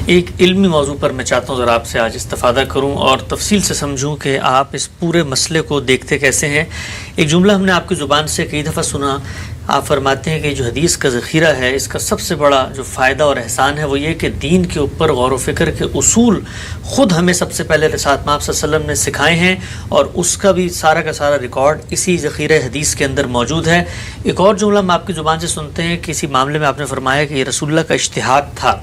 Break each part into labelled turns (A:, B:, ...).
A: ایک علمی موضوع پر میں چاہتا ہوں ذرا آپ سے آج استفادہ کروں اور تفصیل سے سمجھوں کہ آپ اس پورے مسئلے کو دیکھتے کیسے ہیں. ایک جملہ ہم نے آپ کی زبان سے کئی دفعہ سنا. آپ فرماتے ہیں کہ جو حدیث کا ذخیرہ ہے اس کا سب سے بڑا جو فائدہ اور احسان ہے وہ یہ کہ دین کے اوپر غور و فکر کے اصول خود ہمیں سب سے پہلے رسالت مآب صلی اللہ علیہ وسلم نے سکھائے ہیں اور اس کا بھی سارا کا سارا ریکارڈ اسی ذخیرہ حدیث کے اندر موجود ہے. ایک اور جملہ ہم آپ کی زبان سے سنتے ہیں کہ اسی معاملے میں آپ نے فرمایا کہ یہ رسول اللہ کا اجتہاد تھا.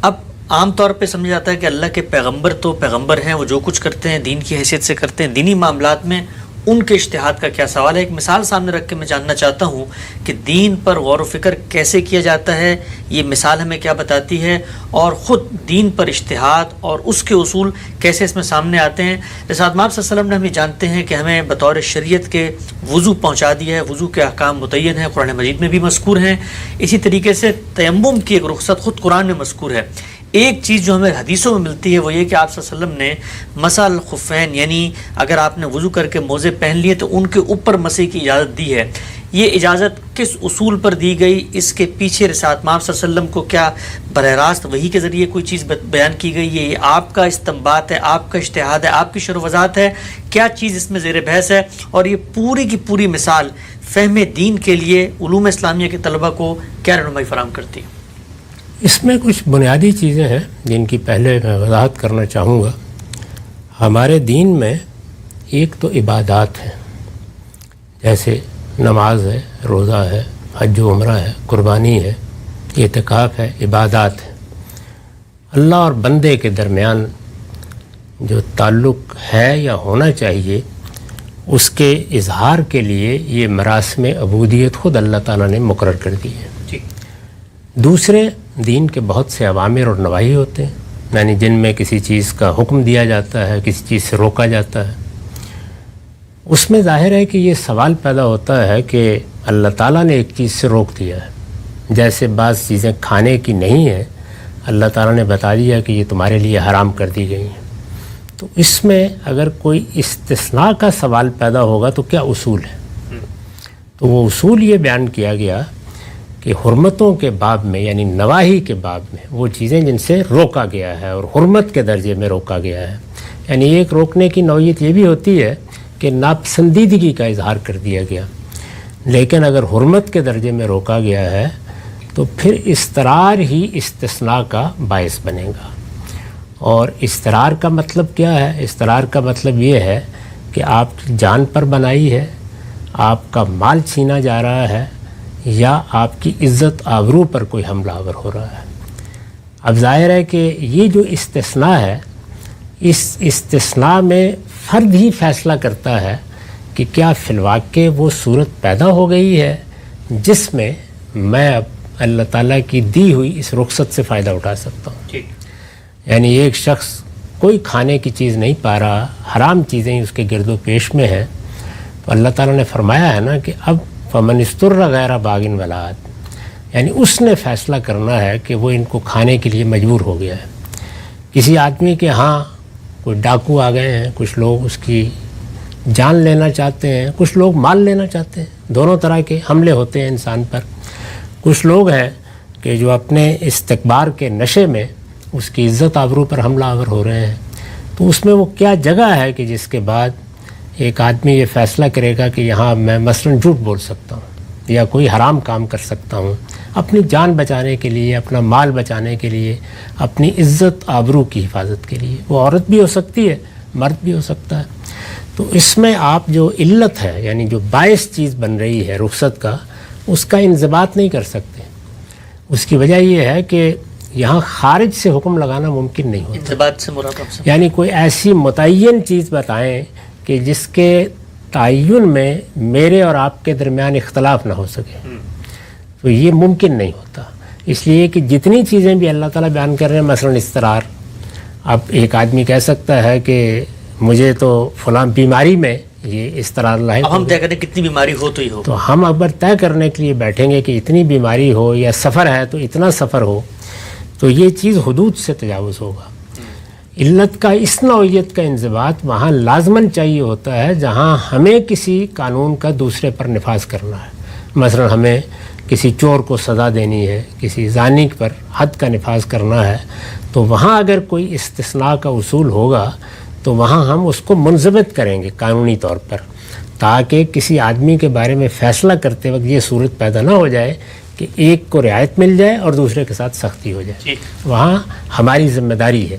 A: اب عام طور پہ سمجھا جاتا ہے کہ اللہ کے پیغمبر تو پیغمبر ہیں, وہ جو کچھ کرتے ہیں دین کی حیثیت سے کرتے ہیں. دینی معاملات میں ان کے اجتہاد کا کیا سوال ہے؟ ایک مثال سامنے رکھ کے میں جاننا چاہتا ہوں کہ دین پر غور و فکر کیسے کیا جاتا ہے, یہ مثال ہمیں کیا بتاتی ہے, اور خود دین پر اجتہاد اور اس کے اصول کیسے اس میں سامنے آتے ہیں. رسالت مآب صلی اللہ علیہ وسلم نے ہم یہ جانتے ہیں کہ ہمیں بطور شریعت کے وضو پہنچا دیا ہے, وضو کے احکام متعین ہیں, قرآن مجید میں بھی مذکور ہیں. اسی طریقے سے تیمم کی ایک رخصت خود قرآن میں مذکور ہے. ایک چیز جو ہمیں حدیثوں میں ملتی ہے وہ یہ کہ آپ صلی اللہ علیہ وسلم نے مسح الخفین یعنی اگر آپ نے وضو کر کے موزے پہن لیے تو ان کے اوپر مسح کی اجازت دی ہے. یہ اجازت کس اصول پر دی گئی؟ اس کے پیچھے رسالت مآب صلی اللہ علیہ وسلم کو کیا براہ راست وحی کے ذریعے کوئی چیز بیان کی گئی ہے؟ یہ آپ کا استنباط ہے, آپ کا اجتہاد ہے, آپ کی شرح وضاحت ہے؟ کیا چیز اس میں زیر بحث ہے؟ اور یہ پوری کی پوری مثال فہم دین کے لیے علوم اسلامیہ کے طلبہ کو کیا رہنمائی فراہم کرتی ہے؟
B: اس میں کچھ بنیادی چیزیں ہیں جن کی پہلے میں وضاحت کرنا چاہوں گا. ہمارے دین میں ایک تو عبادات ہیں, جیسے نماز ہے, روزہ ہے, حج و عمرہ ہے, قربانی ہے, اعتکاف ہے, عبادات ہے. اللہ اور بندے کے درمیان جو تعلق ہے یا ہونا چاہیے اس کے اظہار کے لیے یہ مراسم عبودیت خود اللہ تعالیٰ نے مقرر کر دی ہے. دوسرے دین کے بہت سے اوامر اور نواہی ہوتے ہیں, یعنی جن میں کسی چیز کا حکم دیا جاتا ہے, کسی چیز سے روکا جاتا ہے. اس میں ظاہر ہے کہ یہ سوال پیدا ہوتا ہے کہ اللہ تعالیٰ نے ایک چیز سے روک دیا ہے, جیسے بعض چیزیں کھانے کی نہیں ہیں, اللہ تعالیٰ نے بتا دیا کہ یہ تمہارے لیے حرام کر دی گئی ہیں. تو اس میں اگر کوئی استثناء کا سوال پیدا ہوگا تو کیا اصول ہے؟ تو وہ اصول یہ بیان کیا گیا کہ حرمتوں کے باب میں یعنی نواہی کے باب میں وہ چیزیں جن سے روکا گیا ہے اور حرمت کے درجے میں روکا گیا ہے. یعنی ایک روکنے کی نوعیت یہ بھی ہوتی ہے کہ ناپسندیدگی کا اظہار کر دیا گیا, لیکن اگر حرمت کے درجے میں روکا گیا ہے تو پھر اضطرار ہی استثناء کا باعث بنے گا. اور اضطرار کا مطلب کیا ہے؟ اضطرار کا مطلب یہ ہے کہ آپ کی جان پر بنائی ہے, آپ کا مال چھینا جا رہا ہے, یا آپ کی عزت آبرو پر کوئی حملہ آور ہو رہا ہے. اب ظاہر ہے کہ یہ جو استثناء ہے, اس استثناء میں فرد ہی فیصلہ کرتا ہے کہ کیا فی الواقع وہ صورت پیدا ہو گئی ہے جس میں میں اب اللہ تعالیٰ کی دی ہوئی اس رخصت سے فائدہ اٹھا سکتا ہوں. یعنی ایک شخص کوئی کھانے کی چیز نہیں پا رہا, حرام چیزیں اس کے گرد و پیش میں ہیں, تو اللہ تعالیٰ نے فرمایا ہے نا کہ اب فمن استر غیر باغن ولا عاد, یعنی اس نے فیصلہ کرنا ہے کہ وہ ان کو کھانے کے لیے مجبور ہو گیا ہے. کسی آدمی کے ہاں کوئی ڈاکو آ گئے ہیں, کچھ لوگ اس کی جان لینا چاہتے ہیں, کچھ لوگ مال لینا چاہتے ہیں, دونوں طرح کے حملے ہوتے ہیں انسان پر. کچھ لوگ ہیں کہ جو اپنے استکبار کے نشے میں اس کی عزت آبرو پر حملہ آور ہو رہے ہیں. تو اس میں وہ کیا جگہ ہے کہ جس کے بعد ایک آدمی یہ فیصلہ کرے گا کہ یہاں میں مثلاً جھوٹ بول سکتا ہوں یا کوئی حرام کام کر سکتا ہوں اپنی جان بچانے کے لیے, اپنا مال بچانے کے لیے, اپنی عزت آبرو کی حفاظت کے لیے. وہ عورت بھی ہو سکتی ہے, مرد بھی ہو سکتا ہے. تو اس میں آپ جو علت ہے یعنی جو باعث چیز بن رہی ہے رخصت کا, اس کا انضباط نہیں کر سکتے. اس کی وجہ یہ ہے کہ یہاں خارج سے حکم لگانا ممکن نہیں ہوتا.
A: انضباط سے مراد آپ سے
B: یعنی کوئی ایسی متعین چیز بتائیں کہ جس کے تعین میں میرے اور آپ کے درمیان اختلاف نہ ہو سکے, تو یہ ممکن نہیں ہوتا. اس لیے کہ جتنی چیزیں بھی اللہ تعالیٰ بیان کر رہے ہیں, مثلاً اضطرار, اب ایک آدمی کہہ سکتا ہے کہ مجھے تو فلاں بیماری میں یہ اضطرار لاحق,
A: اب ہم طے کریں کتنی بیماری ہو تو ہی ہو.
B: تو ہم اگر طے کرنے کے لیے بیٹھیں گے کہ اتنی بیماری ہو یا سفر ہے تو اتنا سفر ہو, تو یہ چیز حدود سے تجاوز ہوگا. علت کا اس نوعیت کا انضباط وہاں لازماً چاہیے ہوتا ہے جہاں ہمیں کسی قانون کا دوسرے پر نفاذ کرنا ہے. مثلا ہمیں کسی چور کو سزا دینی ہے، کسی زانی پر حد کا نفاذ کرنا ہے، تو وہاں اگر کوئی استثناء کا اصول ہوگا تو وہاں ہم اس کو منضبط کریں گے قانونی طور پر، تاکہ کسی آدمی کے بارے میں فیصلہ کرتے وقت یہ صورت پیدا نہ ہو جائے کہ ایک کو رعایت مل جائے اور دوسرے کے ساتھ سختی ہو جائے۔ وہاں ہماری ذمہ داری ہے،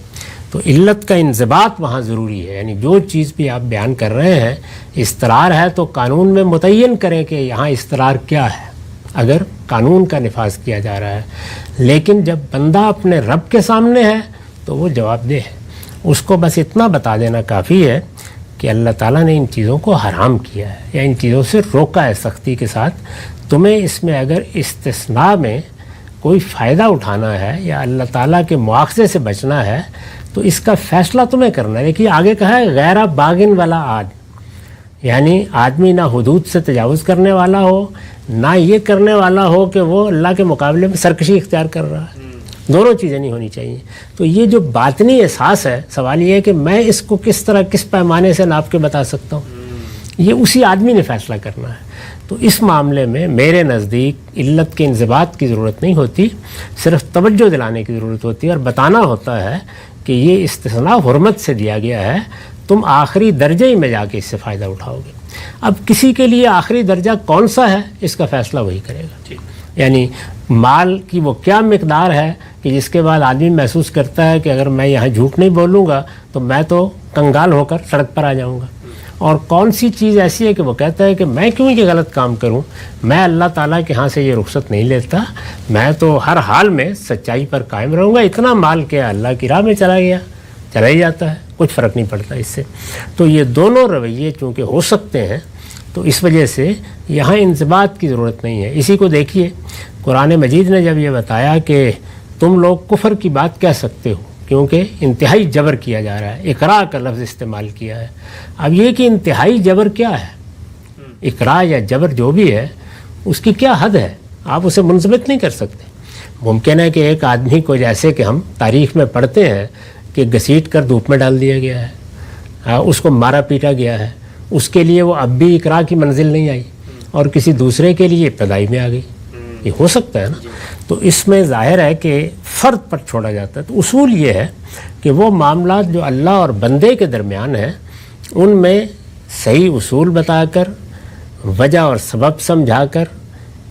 B: تو علت کا انضباط وہاں ضروری ہے۔ یعنی جو چیز بھی آپ بیان کر رہے ہیں، اضطرار ہے تو قانون میں متعین کریں کہ یہاں اضطرار کیا ہے، اگر قانون کا نفاذ کیا جا رہا ہے۔ لیکن جب بندہ اپنے رب کے سامنے ہے تو وہ جواب دہ ہے، اس کو بس اتنا بتا دینا کافی ہے کہ اللہ تعالیٰ نے ان چیزوں کو حرام کیا ہے یا ان چیزوں سے روکا ہے سختی کے ساتھ، تمہیں اس میں اگر استثناء میں کوئی فائدہ اٹھانا ہے یا اللہ تعالیٰ کے مواخذے سے بچنا ہے تو اس کا فیصلہ تمہیں کرنا ہے۔ دیکھیے آگے کہا ہے غیر باغن والا عاد، یعنی آدمی نہ حدود سے تجاوز کرنے والا ہو، نہ یہ کرنے والا ہو کہ وہ اللہ کے مقابلے میں سرکشی اختیار کر رہا ہے، دونوں چیزیں نہیں ہونی چاہیے۔ تو یہ جو باطنی احساس ہے، سوال یہ ہے کہ میں اس کو کس طرح کس پیمانے سے ناپ کے بتا سکتا ہوں، یہ اسی آدمی نے فیصلہ کرنا ہے۔ تو اس معاملے میں میرے نزدیک علت کے انضباط کی ضرورت نہیں ہوتی، صرف توجہ دلانے کی ضرورت ہوتی ہے اور بتانا ہوتا ہے کہ یہ استثناء حرمت سے دیا گیا ہے، تم آخری درجے ہی میں جا کے اس سے فائدہ اٹھاؤ گے۔ اب کسی کے لیے آخری درجہ کون سا ہے اس کا فیصلہ وہی کرے گا، یعنی مال کی وہ کیا مقدار ہے کہ جس کے بعد آدمی محسوس کرتا ہے کہ اگر میں یہاں جھوٹ نہیں بولوں گا تو میں تو کنگال ہو کر سڑک پر آ جاؤں گا، اور کون سی چیز ایسی ہے کہ وہ کہتا ہے کہ میں کیوں یہ غلط کام کروں، میں اللہ تعالیٰ کے ہاں سے یہ رخصت نہیں لیتا، میں تو ہر حال میں سچائی پر قائم رہوں گا، اتنا مال کیا اللہ کی راہ میں چلا گیا، چلا ہی جاتا ہے، کچھ فرق نہیں پڑتا اس سے۔ تو یہ دونوں رویے چونکہ ہو سکتے ہیں تو اس وجہ سے یہاں انضباط کی ضرورت نہیں ہے۔ اسی کو دیکھیے قرآن مجید نے جب یہ بتایا کہ تم لوگ کفر کی بات کہہ سکتے ہو کیونکہ انتہائی جبر کیا جا رہا ہے، اقراء کا لفظ استعمال کیا ہے۔ اب یہ کہ انتہائی جبر کیا ہے، اقراء یا جبر جو بھی ہے اس کی کیا حد ہے، آپ اسے منضبط نہیں کر سکتے۔ ممکن ہے کہ ایک آدمی کو جیسے کہ ہم تاریخ میں پڑھتے ہیں کہ گھسیٹ کر دھوپ میں ڈال دیا گیا ہے، اس کو مارا پیٹا گیا ہے، اس کے لیے وہ اب بھی اقراء کی منزل نہیں آئی اور کسی دوسرے کے لیے ابتدائی میں آ گئی، یہ ہو سکتا ہے نا۔ تو اس میں ظاہر ہے کہ فرد پر چھوڑا جاتا ہے۔ تو اصول یہ ہے کہ وہ معاملات جو اللہ اور بندے کے درمیان ہیں ان میں صحیح اصول بتا کر، وجہ اور سبب سمجھا کر،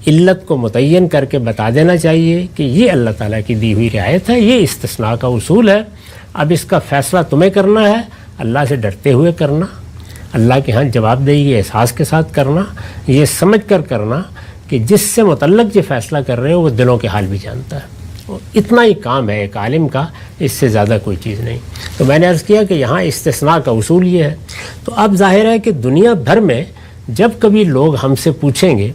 B: علت کو متعین کر کے بتا دینا چاہیے کہ یہ اللہ تعالیٰ کی دی ہوئی رعایت ہے، یہ استثناء کا اصول ہے، اب اس کا فیصلہ تمہیں کرنا ہے، اللہ سے ڈرتے ہوئے کرنا، اللہ کے ہاں جواب دہی کے احساس کے ساتھ کرنا، یہ سمجھ کر کرنا کہ جس سے متعلق یہ فیصلہ کر رہے ہو وہ دلوں کے حال بھی جانتا ہے۔ اتنا ہی کام ہے ایک عالم کا، اس سے زیادہ کوئی چیز نہیں۔ تو میں نے عرض کیا کہ یہاں استثناء کا اصول یہ ہے۔ تو اب ظاہر ہے کہ دنیا بھر میں جب کبھی لوگ ہم سے پوچھیں گے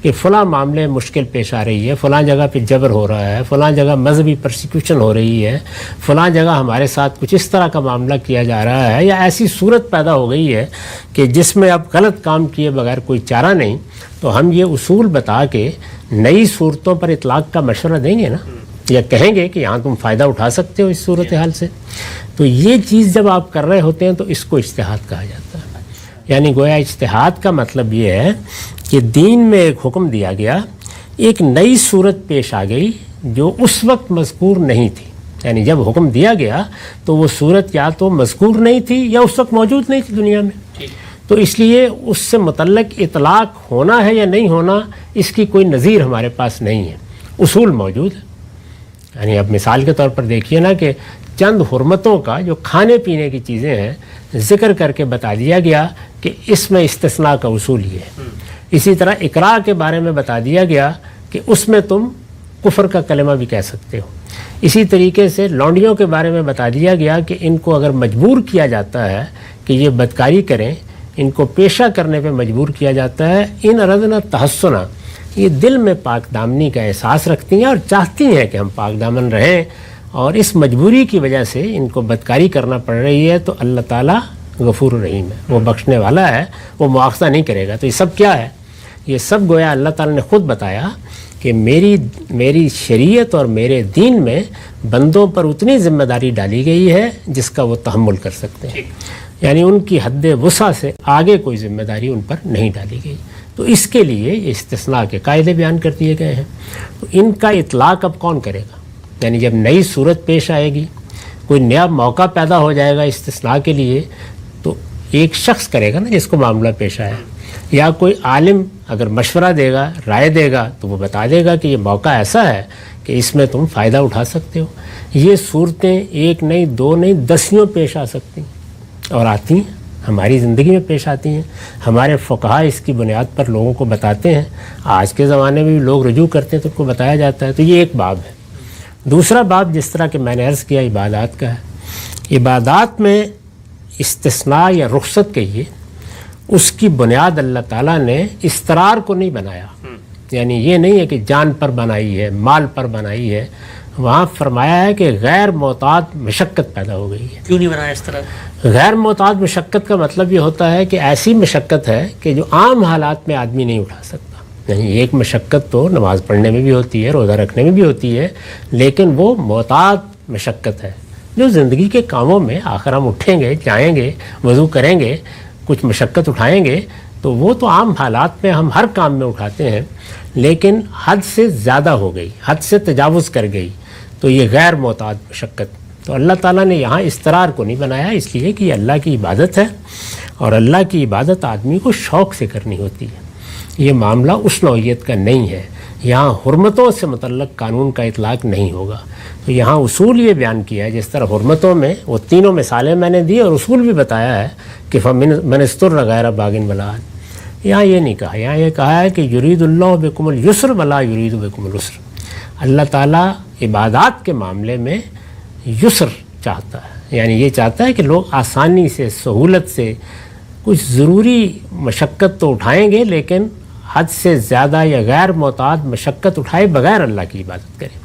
B: کہ فلاں معاملے مشکل پیش آ رہی ہے، فلاں جگہ پہ جبر ہو رہا ہے، فلاں جگہ مذہبی پرسیکیوشن ہو رہی ہے، فلاں جگہ ہمارے ساتھ کچھ اس طرح کا معاملہ کیا جا رہا ہے، یا ایسی صورت پیدا ہو گئی ہے کہ جس میں اب غلط کام کیے بغیر کوئی چارہ نہیں، تو ہم یہ اصول بتا کے نئی صورتوں پر اطلاق کا مشورہ دیں گے نا، یا کہیں گے کہ یہاں تم فائدہ اٹھا سکتے ہو اس صورتحال سے۔ تو یہ چیز جب آپ کر رہے ہوتے ہیں تو اس کو اجتہاد کہا جاتا ہے۔ یعنی گویا اجتہاد کا مطلب یہ ہے کہ دین میں ایک حکم دیا گیا، ایک نئی صورت پیش آ گئی جو اس وقت مذکور نہیں تھی، یعنی جب حکم دیا گیا تو وہ صورت یا تو مذکور نہیں تھی یا اس وقت موجود نہیں تھی دنیا میں، تو اس لیے اس سے متعلق اطلاق ہونا ہے یا نہیں ہونا اس کی کوئی نظیر ہمارے پاس نہیں ہے، اصول موجود ہے۔ یعنی اب مثال کے طور پر دیکھیے نا کہ چند حرمتوں کا جو کھانے پینے کی چیزیں ہیں ذکر کر کے بتا دیا گیا کہ اس میں استثناء کا اصول یہ ہے۔ اسی طرح اقراء کے بارے میں بتا دیا گیا کہ اس میں تم کفر کا کلمہ بھی کہہ سکتے ہو۔ اسی طریقے سے لونڈیوں کے بارے میں بتا دیا گیا کہ ان کو اگر مجبور کیا جاتا ہے کہ یہ بدکاری کریں، ان کو پیشہ کرنے پہ مجبور کیا جاتا ہے، ان اردنا تحسنا، یہ دل میں پاک دامنی کا احساس رکھتی ہیں اور چاہتی ہیں کہ ہم پاک دامن رہیں، اور اس مجبوری کی وجہ سے ان کو بدکاری کرنا پڑ رہی ہے، تو اللہ تعالیٰ غفور الرحیم ہے، وہ بخشنے والا ہے، وہ مواخذہ نہیں کرے گا۔ تو یہ سب کیا ہے؟ یہ سب گویا اللہ تعالیٰ نے خود بتایا کہ میری شریعت اور میرے دین میں بندوں پر اتنی ذمہ داری ڈالی گئی ہے جس کا وہ تحمل کر سکتے ہیں، یعنی ان کی حد وسع سے آگے کوئی ذمہ داری ان پر نہیں ڈالی گئی۔ تو تو اس کے لیے یہ استثناء کے قاعدے بیان کر دیے گئے ہیں. تو ان کا اطلاق اب کون کرے گا؟ یعنی جب نئی صورت پیش آئے گی، کوئی نیا موقع پیدا ہو جائے گا استثناء کے لیے، تو ایک شخص کرے گا نا جس کو معاملہ پیش آیا، یا کوئی عالم اگر مشورہ دے گا، رائے دے گا، تو وہ بتا دے گا کہ یہ موقع ایسا ہے کہ اس میں تم فائدہ اٹھا سکتے ہو. یہ صورتیں ایک نہیں، دو نہیں، دسیوں پیش آ سکتی ہیں اور آتی ہیں، ہماری زندگی میں پیش آتی ہیں. ہمارے فقہا اس کی بنیاد پر لوگوں کو بتاتے ہیں. آج کے زمانے میں بھی لوگ رجوع کرتے ہیں تو ان کو بتایا جاتا ہے. تو یہ ایک باب ہے. دوسرا باب جس طرح کہ میں نے عرض کیا عبادات کا ہے. عبادات میں استثناء یا رخصت کہیے، اس کی بنیاد اللہ تعالیٰ نے استرار کو نہیں بنایا. یعنی یہ نہیں ہے کہ جان پر بنائی ہے، مال پر بنائی ہے. وہاں فرمایا ہے کہ غیر محتاط مشقت پیدا ہو گئی ہے.
A: کیوں نہیں بنایا اس طرح؟
B: غیر محتاط مشقت کا مطلب یہ ہوتا ہے کہ ایسی مشقت ہے کہ جو عام حالات میں آدمی نہیں اٹھا سکتا. یعنی ایک مشقت تو نماز پڑھنے میں بھی ہوتی ہے، روزہ رکھنے میں بھی ہوتی ہے، لیکن وہ محتاط مشقت ہے جو زندگی کے کاموں میں آخر ہم اٹھیں گے، جائیں گے، وضو کریں گے، کچھ مشقت اٹھائیں گے، تو وہ تو عام حالات میں ہم ہر کام میں اٹھاتے ہیں، لیکن حد سے زیادہ ہو گئی، حد سے تجاوز کر گئی، تو یہ غیر محتاط مشقت. تو اللہ تعالیٰ نے یہاں استرار کو نہیں بنایا، اس لیے کہ یہ اللہ کی عبادت ہے، اور اللہ کی عبادت آدمی کو شوق سے کرنی ہوتی ہے. یہ معاملہ اس نوعیت کا نہیں ہے. یہاں حرمتوں سے متعلق قانون کا اطلاق نہیں ہوگا. تو یہاں اصول یہ بیان کیا ہے، جس طرح حرمتوں میں وہ تینوں مثالیں میں نے دی اور اصول بھی بتایا ہے کہ من استر غیر باغ ولا عاد. یہاں یہ نہیں کہا، یہاں یہ کہا ہے کہ یرید اللہ بکم الیسر ولا یرید بکم العسر. اللہ تعالیٰ عبادات کے معاملے میں یسر چاہتا ہے، یعنی یہ چاہتا ہے کہ لوگ آسانی سے، سہولت سے، کچھ ضروری مشقت تو اٹھائیں گے لیکن حد سے زیادہ یا غیر محتاط مشقت اٹھائے بغیر اللہ کی عبادت کریں.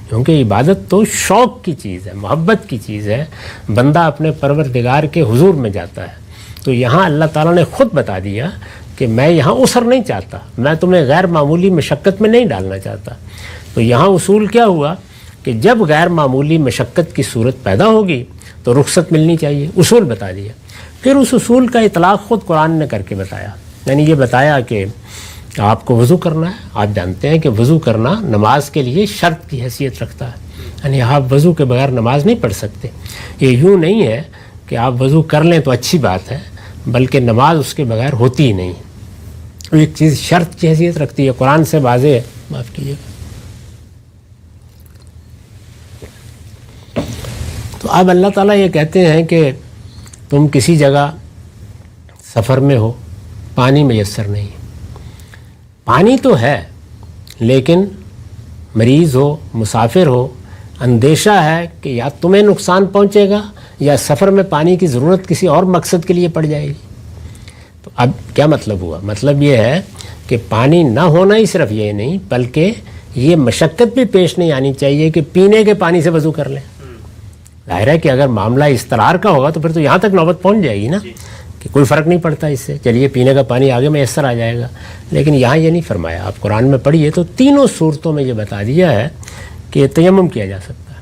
B: کیونکہ عبادت تو شوق کی چیز ہے، محبت کی چیز ہے. بندہ اپنے پروردگار کے حضور میں جاتا ہے. تو یہاں اللہ تعالیٰ نے خود بتا دیا کہ میں یہاں عسر نہیں چاہتا، میں تمہیں غیر معمولی مشقت میں نہیں ڈالنا چاہتا. تو یہاں اصول کیا ہوا کہ جب غیر معمولی مشقت کی صورت پیدا ہوگی تو رخصت ملنی چاہیے. اصول بتا دیا. پھر اس اصول کا اطلاق خود قرآن نے کر کے بتایا. یعنی یہ بتایا کہ آپ کو وضو کرنا ہے. آپ جانتے ہیں کہ وضو کرنا نماز کے لیے شرط کی حیثیت رکھتا ہے. یعنی آپ وضو کے بغیر نماز نہیں پڑھ سکتے. یہ یوں نہیں ہے کہ آپ وضو کر لیں تو اچھی بات ہے، بلکہ نماز اس کے بغیر ہوتی ہی نہیں. ایک چیز شرط کی حیثیت رکھتی ہے. قرآن سے واضح ہے. معاف کیجیے گا. تو اب اللہ تعالیٰ یہ کہتے ہیں کہ تم کسی جگہ سفر میں ہو، پانی میسر نہیں ہے. پانی تو ہے لیکن مریض ہو، مسافر ہو، اندیشہ ہے کہ یا تمہیں نقصان پہنچے گا یا سفر میں پانی کی ضرورت کسی اور مقصد کے لیے پڑ جائے گی. تو اب کیا مطلب ہوا؟ مطلب یہ ہے کہ پانی نہ ہونا ہی صرف یہ نہیں، بلکہ یہ مشقت بھی پیش نہیں آنی چاہیے کہ پینے کے پانی سے وضو کر لیں. ظاہر ہے کہ اگر معاملہ استرار کا ہوگا تو پھر تو یہاں تک نوبت پہنچ جائے گی نا کہ کوئی فرق نہیں پڑتا اس سے، چلیے پینے کا پانی آگے میسر آ جائے گا. لیکن یہاں یہ نہیں فرمایا. آپ قرآن میں پڑھیے تو تینوں صورتوں میں یہ بتا دیا ہے کہ تیمم کیا جا سکتا ہے.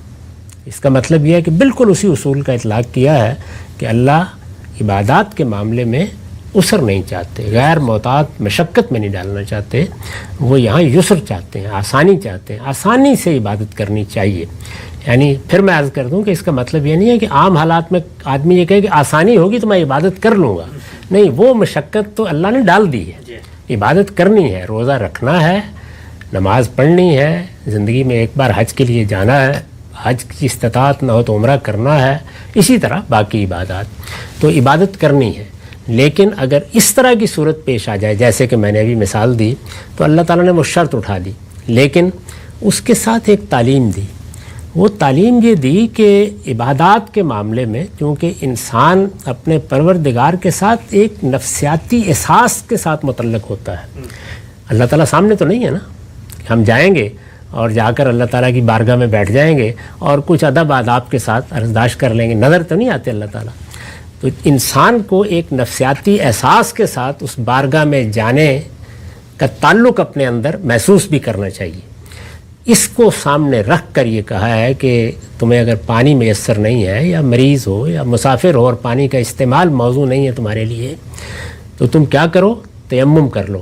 B: اس کا مطلب یہ ہے کہ بالکل اسی اصول کا اطلاق کیا ہے کہ اللہ عبادات کے معاملے میں عسر نہیں چاہتے، غیر محتاط مشقت میں نہیں ڈالنا چاہتے. وہ یہاں یسر چاہتے ہیں، آسانی چاہتے ہیں. آسانی سے عبادت کرنی چاہیے. یعنی پھر میں عرض کر دوں کہ اس کا مطلب یہ نہیں ہے کہ عام حالات میں آدمی یہ کہے کہ آسانی ہوگی تو میں عبادت کر لوں گا. نہیں، وہ مشقت تو اللہ نے ڈال دی ہے. عبادت کرنی ہے، روزہ رکھنا ہے، نماز پڑھنی ہے، زندگی میں ایک بار حج کے لیے جانا ہے، حج کی استطاعت نہ ہو تو عمرہ کرنا ہے، اسی طرح باقی عبادات. تو عبادت کرنی ہے. لیکن اگر اس طرح کی صورت پیش آ جائے جیسے کہ میں نے ابھی مثال دی، تو اللہ تعالیٰ نے وہ شرط اٹھا دی، لیکن اس کے ساتھ ایک تعلیم دی. وہ تعلیم یہ دی کہ عبادات کے معاملے میں چونکہ انسان اپنے پروردگار کے ساتھ ایک نفسیاتی احساس کے ساتھ متعلق ہوتا ہے. اللہ تعالیٰ سامنے تو نہیں ہے نا. ہم جائیں گے اور جا کر اللہ تعالیٰ کی بارگاہ میں بیٹھ جائیں گے اور کچھ ادب آداب کے ساتھ عرضداشت کر لیں گے. نظر تو نہیں آتے اللہ تعالیٰ. تو انسان کو ایک نفسیاتی احساس کے ساتھ اس بارگاہ میں جانے کا تعلق اپنے اندر محسوس بھی کرنا چاہیے. اس کو سامنے رکھ کر یہ کہا ہے کہ تمہیں اگر پانی میسر نہیں ہے یا مریض ہو یا مسافر ہو اور پانی کا استعمال موضوع نہیں ہے تمہارے لیے، تو تم کیا کرو؟ تیمم کر لو.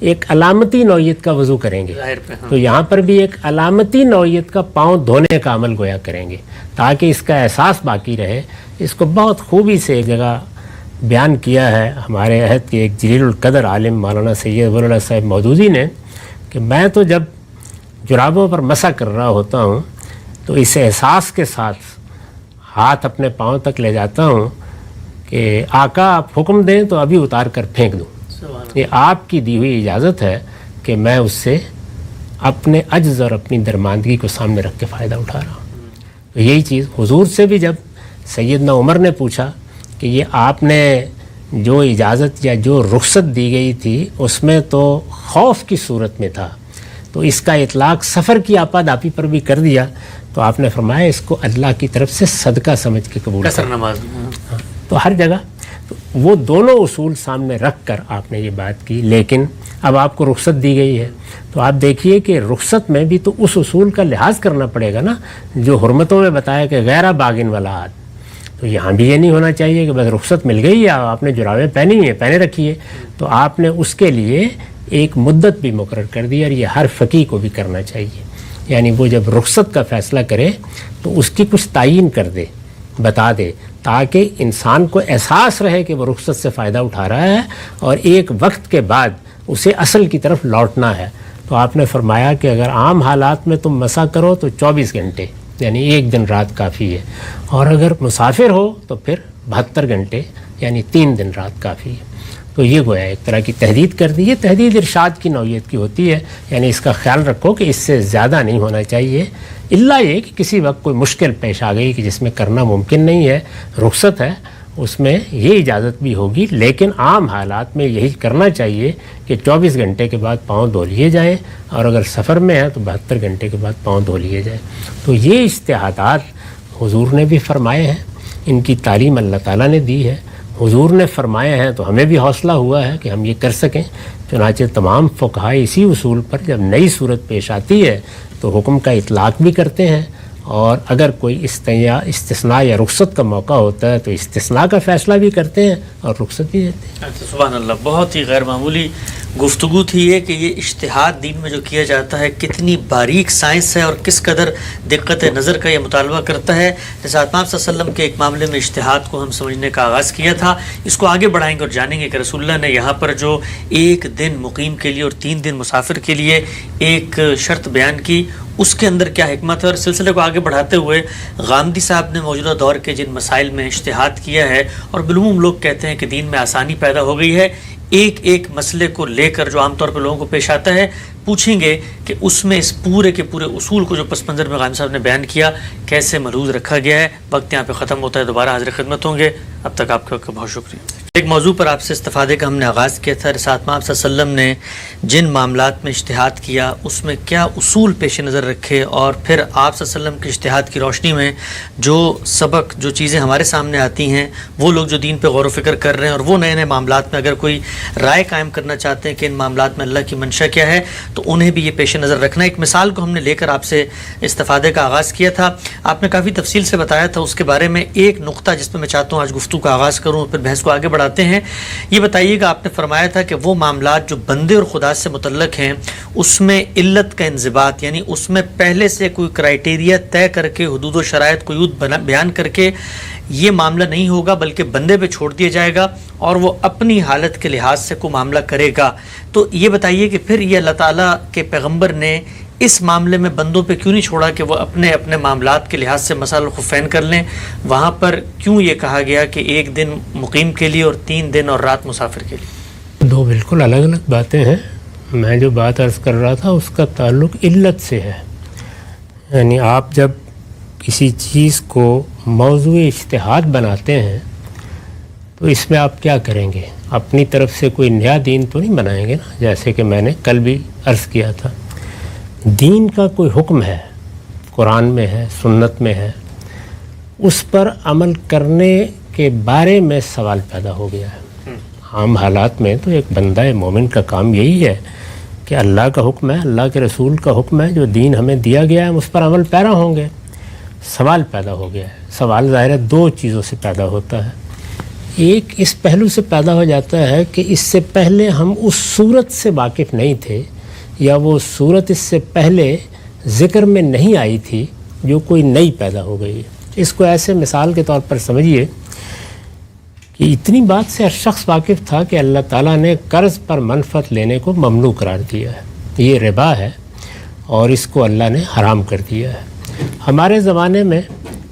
B: ایک علامتی نوعیت کا وضو کریں گے
A: ظاہر پہ ہاں۔
B: تو یہاں پر بھی ایک علامتی نوعیت کا پاؤں دھونے کا عمل گویا کریں گے تاکہ اس کا احساس باقی رہے۔ اس کو بہت خوبی سے ایک جگہ بیان کیا ہے ہمارے عہد کے ایک جلیل القدر عالم مولانا سید ولی اللہ صاحب مودودی نے کہ میں تو جب جرابوں پر مسح کر رہا ہوتا ہوں تو اس احساس کے ساتھ ہاتھ اپنے پاؤں تک لے جاتا ہوں کہ آقا آپ حکم دیں تو ابھی اتار کر پھینک دوں۔ یہ آپ کی دی ہوئی اجازت ہے کہ میں اس سے اپنے عجز اور اپنی درماندگی کو سامنے رکھ کے فائدہ اٹھا رہا ہوں۔ تو یہی چیز حضور سے بھی جب سیدنا عمر نے پوچھا کہ یہ آپ نے جو اجازت یا جو رخصت دی گئی تھی اس میں تو خوف کی صورت میں تھا، تو اس کا اطلاق سفر کی آپاداپی پر بھی کر دیا، تو آپ نے فرمایا اس کو اللہ کی طرف سے صدقہ سمجھ کے قبول
A: قصر
B: کرو۔
A: نماز
B: تو ہر جگہ تو وہ دونوں اصول سامنے رکھ کر آپ نے یہ بات کی، لیکن اب آپ کو رخصت دی گئی ہے تو آپ دیکھیے کہ رخصت میں بھی تو اس اصول کا لحاظ کرنا پڑے گا نا جو حرمتوں میں بتایا کہ غیر باغن ولا۔ تو یہاں بھی یہ نہیں ہونا چاہیے کہ بس رخصت مل گئی یا آپ نے جرابیں پہنی ہیں پہنے رکھی ہے، تو آپ نے اس کے لیے ایک مدت بھی مقرر کر دی، اور یہ ہر فقیہ کو بھی کرنا چاہیے۔ یعنی وہ جب رخصت کا فیصلہ کرے تو اس کی کچھ تعین کر دے، بتا دے، تاکہ انسان کو احساس رہے کہ وہ رخصت سے فائدہ اٹھا رہا ہے اور ایک وقت کے بعد اسے اصل کی طرف لوٹنا ہے۔ تو آپ نے فرمایا کہ اگر عام حالات میں تم مسح کرو تو 24 گھنٹے یعنی ایک دن رات کافی ہے، اور اگر مسافر ہو تو پھر 72 گھنٹے یعنی 3 دن رات کافی ہے۔ تو یہ گویا ایک طرح کی تحدید کر دی ہے۔ تحدید ارشاد کی نوعیت کی ہوتی ہے، یعنی اس کا خیال رکھو کہ اس سے زیادہ نہیں ہونا چاہیے، الا یہ کہ کسی وقت کوئی مشکل پیش آ گئی کہ جس میں کرنا ممکن نہیں ہے، رخصت ہے، اس میں یہ اجازت بھی ہوگی، لیکن عام حالات میں یہی کرنا چاہیے کہ 24 گھنٹے کے بعد پاؤں دھو لیے جائیں، اور اگر سفر میں ہے تو 72 گھنٹے کے بعد پاؤں دھو لیے جائیں۔ تو یہ اجتہادات حضور نے بھی فرمائے ہیں، ان کی تعلیم اللہ تعالیٰ نے دی ہے، حضور نے فرمایا ہے تو ہمیں بھی حوصلہ ہوا ہے کہ ہم یہ کر سکیں۔ چنانچہ تمام فقہاء اسی اصول پر جب نئی صورت پیش آتی ہے تو حکم کا اطلاق بھی کرتے ہیں، اور اگر کوئی استثناء یا رخصت کا موقع ہوتا ہے تو استثناء کا فیصلہ بھی کرتے ہیں اور رخصت بھی دیتے ہیں۔
A: اچھا، سبحان اللہ، بہت ہی غیر معمولی گفتگو تھی یہ کہ یہ اجتہاد دین میں جو کیا جاتا ہے کتنی باریک سائنس ہے اور کس قدر دقت نظر کا یہ مطالبہ کرتا ہے۔ جیسے آپ صلی اللہ علیہ وسلم کے ایک معاملے میں اجتہاد کو ہم سمجھنے کا آغاز کیا تھا، اس کو آگے بڑھائیں گے اور جانیں گے کہ رسول اللہ نے یہاں پر جو 1 دن مقیم کے لیے اور 3 دن مسافر کے لیے ایک شرط بیان کی، اس کے اندر کیا حکمت ہے۔ اور سلسلے کو آگے بڑھاتے ہوئے غامدی صاحب نے موجودہ دور کے جن مسائل میں اجتہاد کیا ہے، اور بالعموم لوگ کہتے ہیں کہ دین میں آسانی پیدا ہو گئی ہے، ایک ایک مسئلے کو لے کر جو عام طور پہ لوگوں کو پیش آتا ہے، پوچھیں گے کہ اس میں اس پورے کے پورے اصول کو جو پس منظر میں غامدی صاحب نے بیان کیا کیسے ملحوظ رکھا گیا ہے۔ وقت یہاں پہ ختم ہوتا ہے، دوبارہ حاضر خدمت ہوں گے، اب تک آپ کا بہت شکریہ۔ ایک موضوع پر آپ سے استفادے کا ہم نے آغاز کیا تھا، رسالت مآب صلی اللہ علیہ وسلم نے جن معاملات میں اجتہاد کیا اس میں کیا اصول پیش نظر رکھے، اور پھر آپ صلی اللہ علیہ وسلم کے اجتہاد کی روشنی میں جو سبق جو چیزیں ہمارے سامنے آتی ہیں، وہ لوگ جو دین پہ غور و فکر کر رہے ہیں اور وہ نئے نئے معاملات میں اگر کوئی رائے قائم کرنا چاہتے ہیں کہ ان معاملات میں اللہ کی منشا کیا ہے تو انہیں بھی یہ پیش نظر رکھنا۔ ایک مثال کو ہم نے لے کر آپ سے استفادے کا آغاز کیا تھا، آپ نے کافی تفصیل سے بتایا تھا اس کے بارے میں۔ ایک نقطہ جس پہ میں چاہتا ہوں آج گفتگو کا آغاز کروں، پھر بحث کو آگے بڑھاتے ہیں۔ یہ بتائیے گا، آپ نے فرمایا تھا کہ وہ معاملات جو بندے اور خدا سے متعلق ہیں اس میں علت کا انضباط، یعنی اس میں پہلے سے کوئی کرائیٹیریا طے کر کے حدود و شرائط قیود بیان کر کے یہ معاملہ نہیں ہوگا، بلکہ بندے پہ چھوڑ دیا جائے گا اور وہ اپنی حالت کے لحاظ سے کوئی معاملہ کرے گا۔ تو یہ بتائیے کہ پھر یہ اللہ تعالیٰ کے پیغمبر نے اس معاملے میں بندوں پہ کیوں نہیں چھوڑا کہ وہ اپنے اپنے معاملات کے لحاظ سے مسائل الخفین کر لیں؟ وہاں پر کیوں یہ کہا گیا کہ 1 دن مقیم کے لیے اور 3 دن اور رات مسافر کے لیے؟
B: دو بالکل الگ الگ باتیں ہیں۔ میں جو بات عرض کر رہا تھا اس کا تعلق علت سے ہے، یعنی آپ جب کسی چیز کو موضوع اجتہاد بناتے ہیں تو اس میں آپ کیا کریں گے؟ اپنی طرف سے کوئی نیا دین تو نہیں بنائیں گے نا، جیسے کہ میں نے کل بھی عرض کیا تھا، دین کا کوئی حکم ہے، قرآن میں ہے، سنت میں ہے، اس پر عمل کرنے کے بارے میں سوال پیدا ہو گیا ہے۔ عام حالات میں تو ایک بندہ مومن کا کام یہی ہے کہ اللہ کا حکم ہے، اللہ کے رسول کا حکم ہے، جو دین ہمیں دیا گیا ہے ہم اس پر عمل پیرا ہوں گے۔ سوال پیدا ہو گیا ہے، سوال ظاہر ہے 2 چیزوں سے پیدا ہوتا ہے، ایک اس پہلو سے پیدا ہو جاتا ہے کہ اس سے پہلے ہم اس صورت سے واقف نہیں تھے یا وہ صورت اس سے پہلے ذکر میں نہیں آئی تھی جو کوئی نئی پیدا ہو گئی ہے۔ اس کو ایسے مثال کے طور پر سمجھیے کہ اتنی بات سے ہر شخص واقف تھا کہ اللہ تعالیٰ نے قرض پر منفعت لینے کو ممنوع قرار دیا ہے، یہ ربا ہے اور اس کو اللہ نے حرام کر دیا ہے۔ ہمارے زمانے میں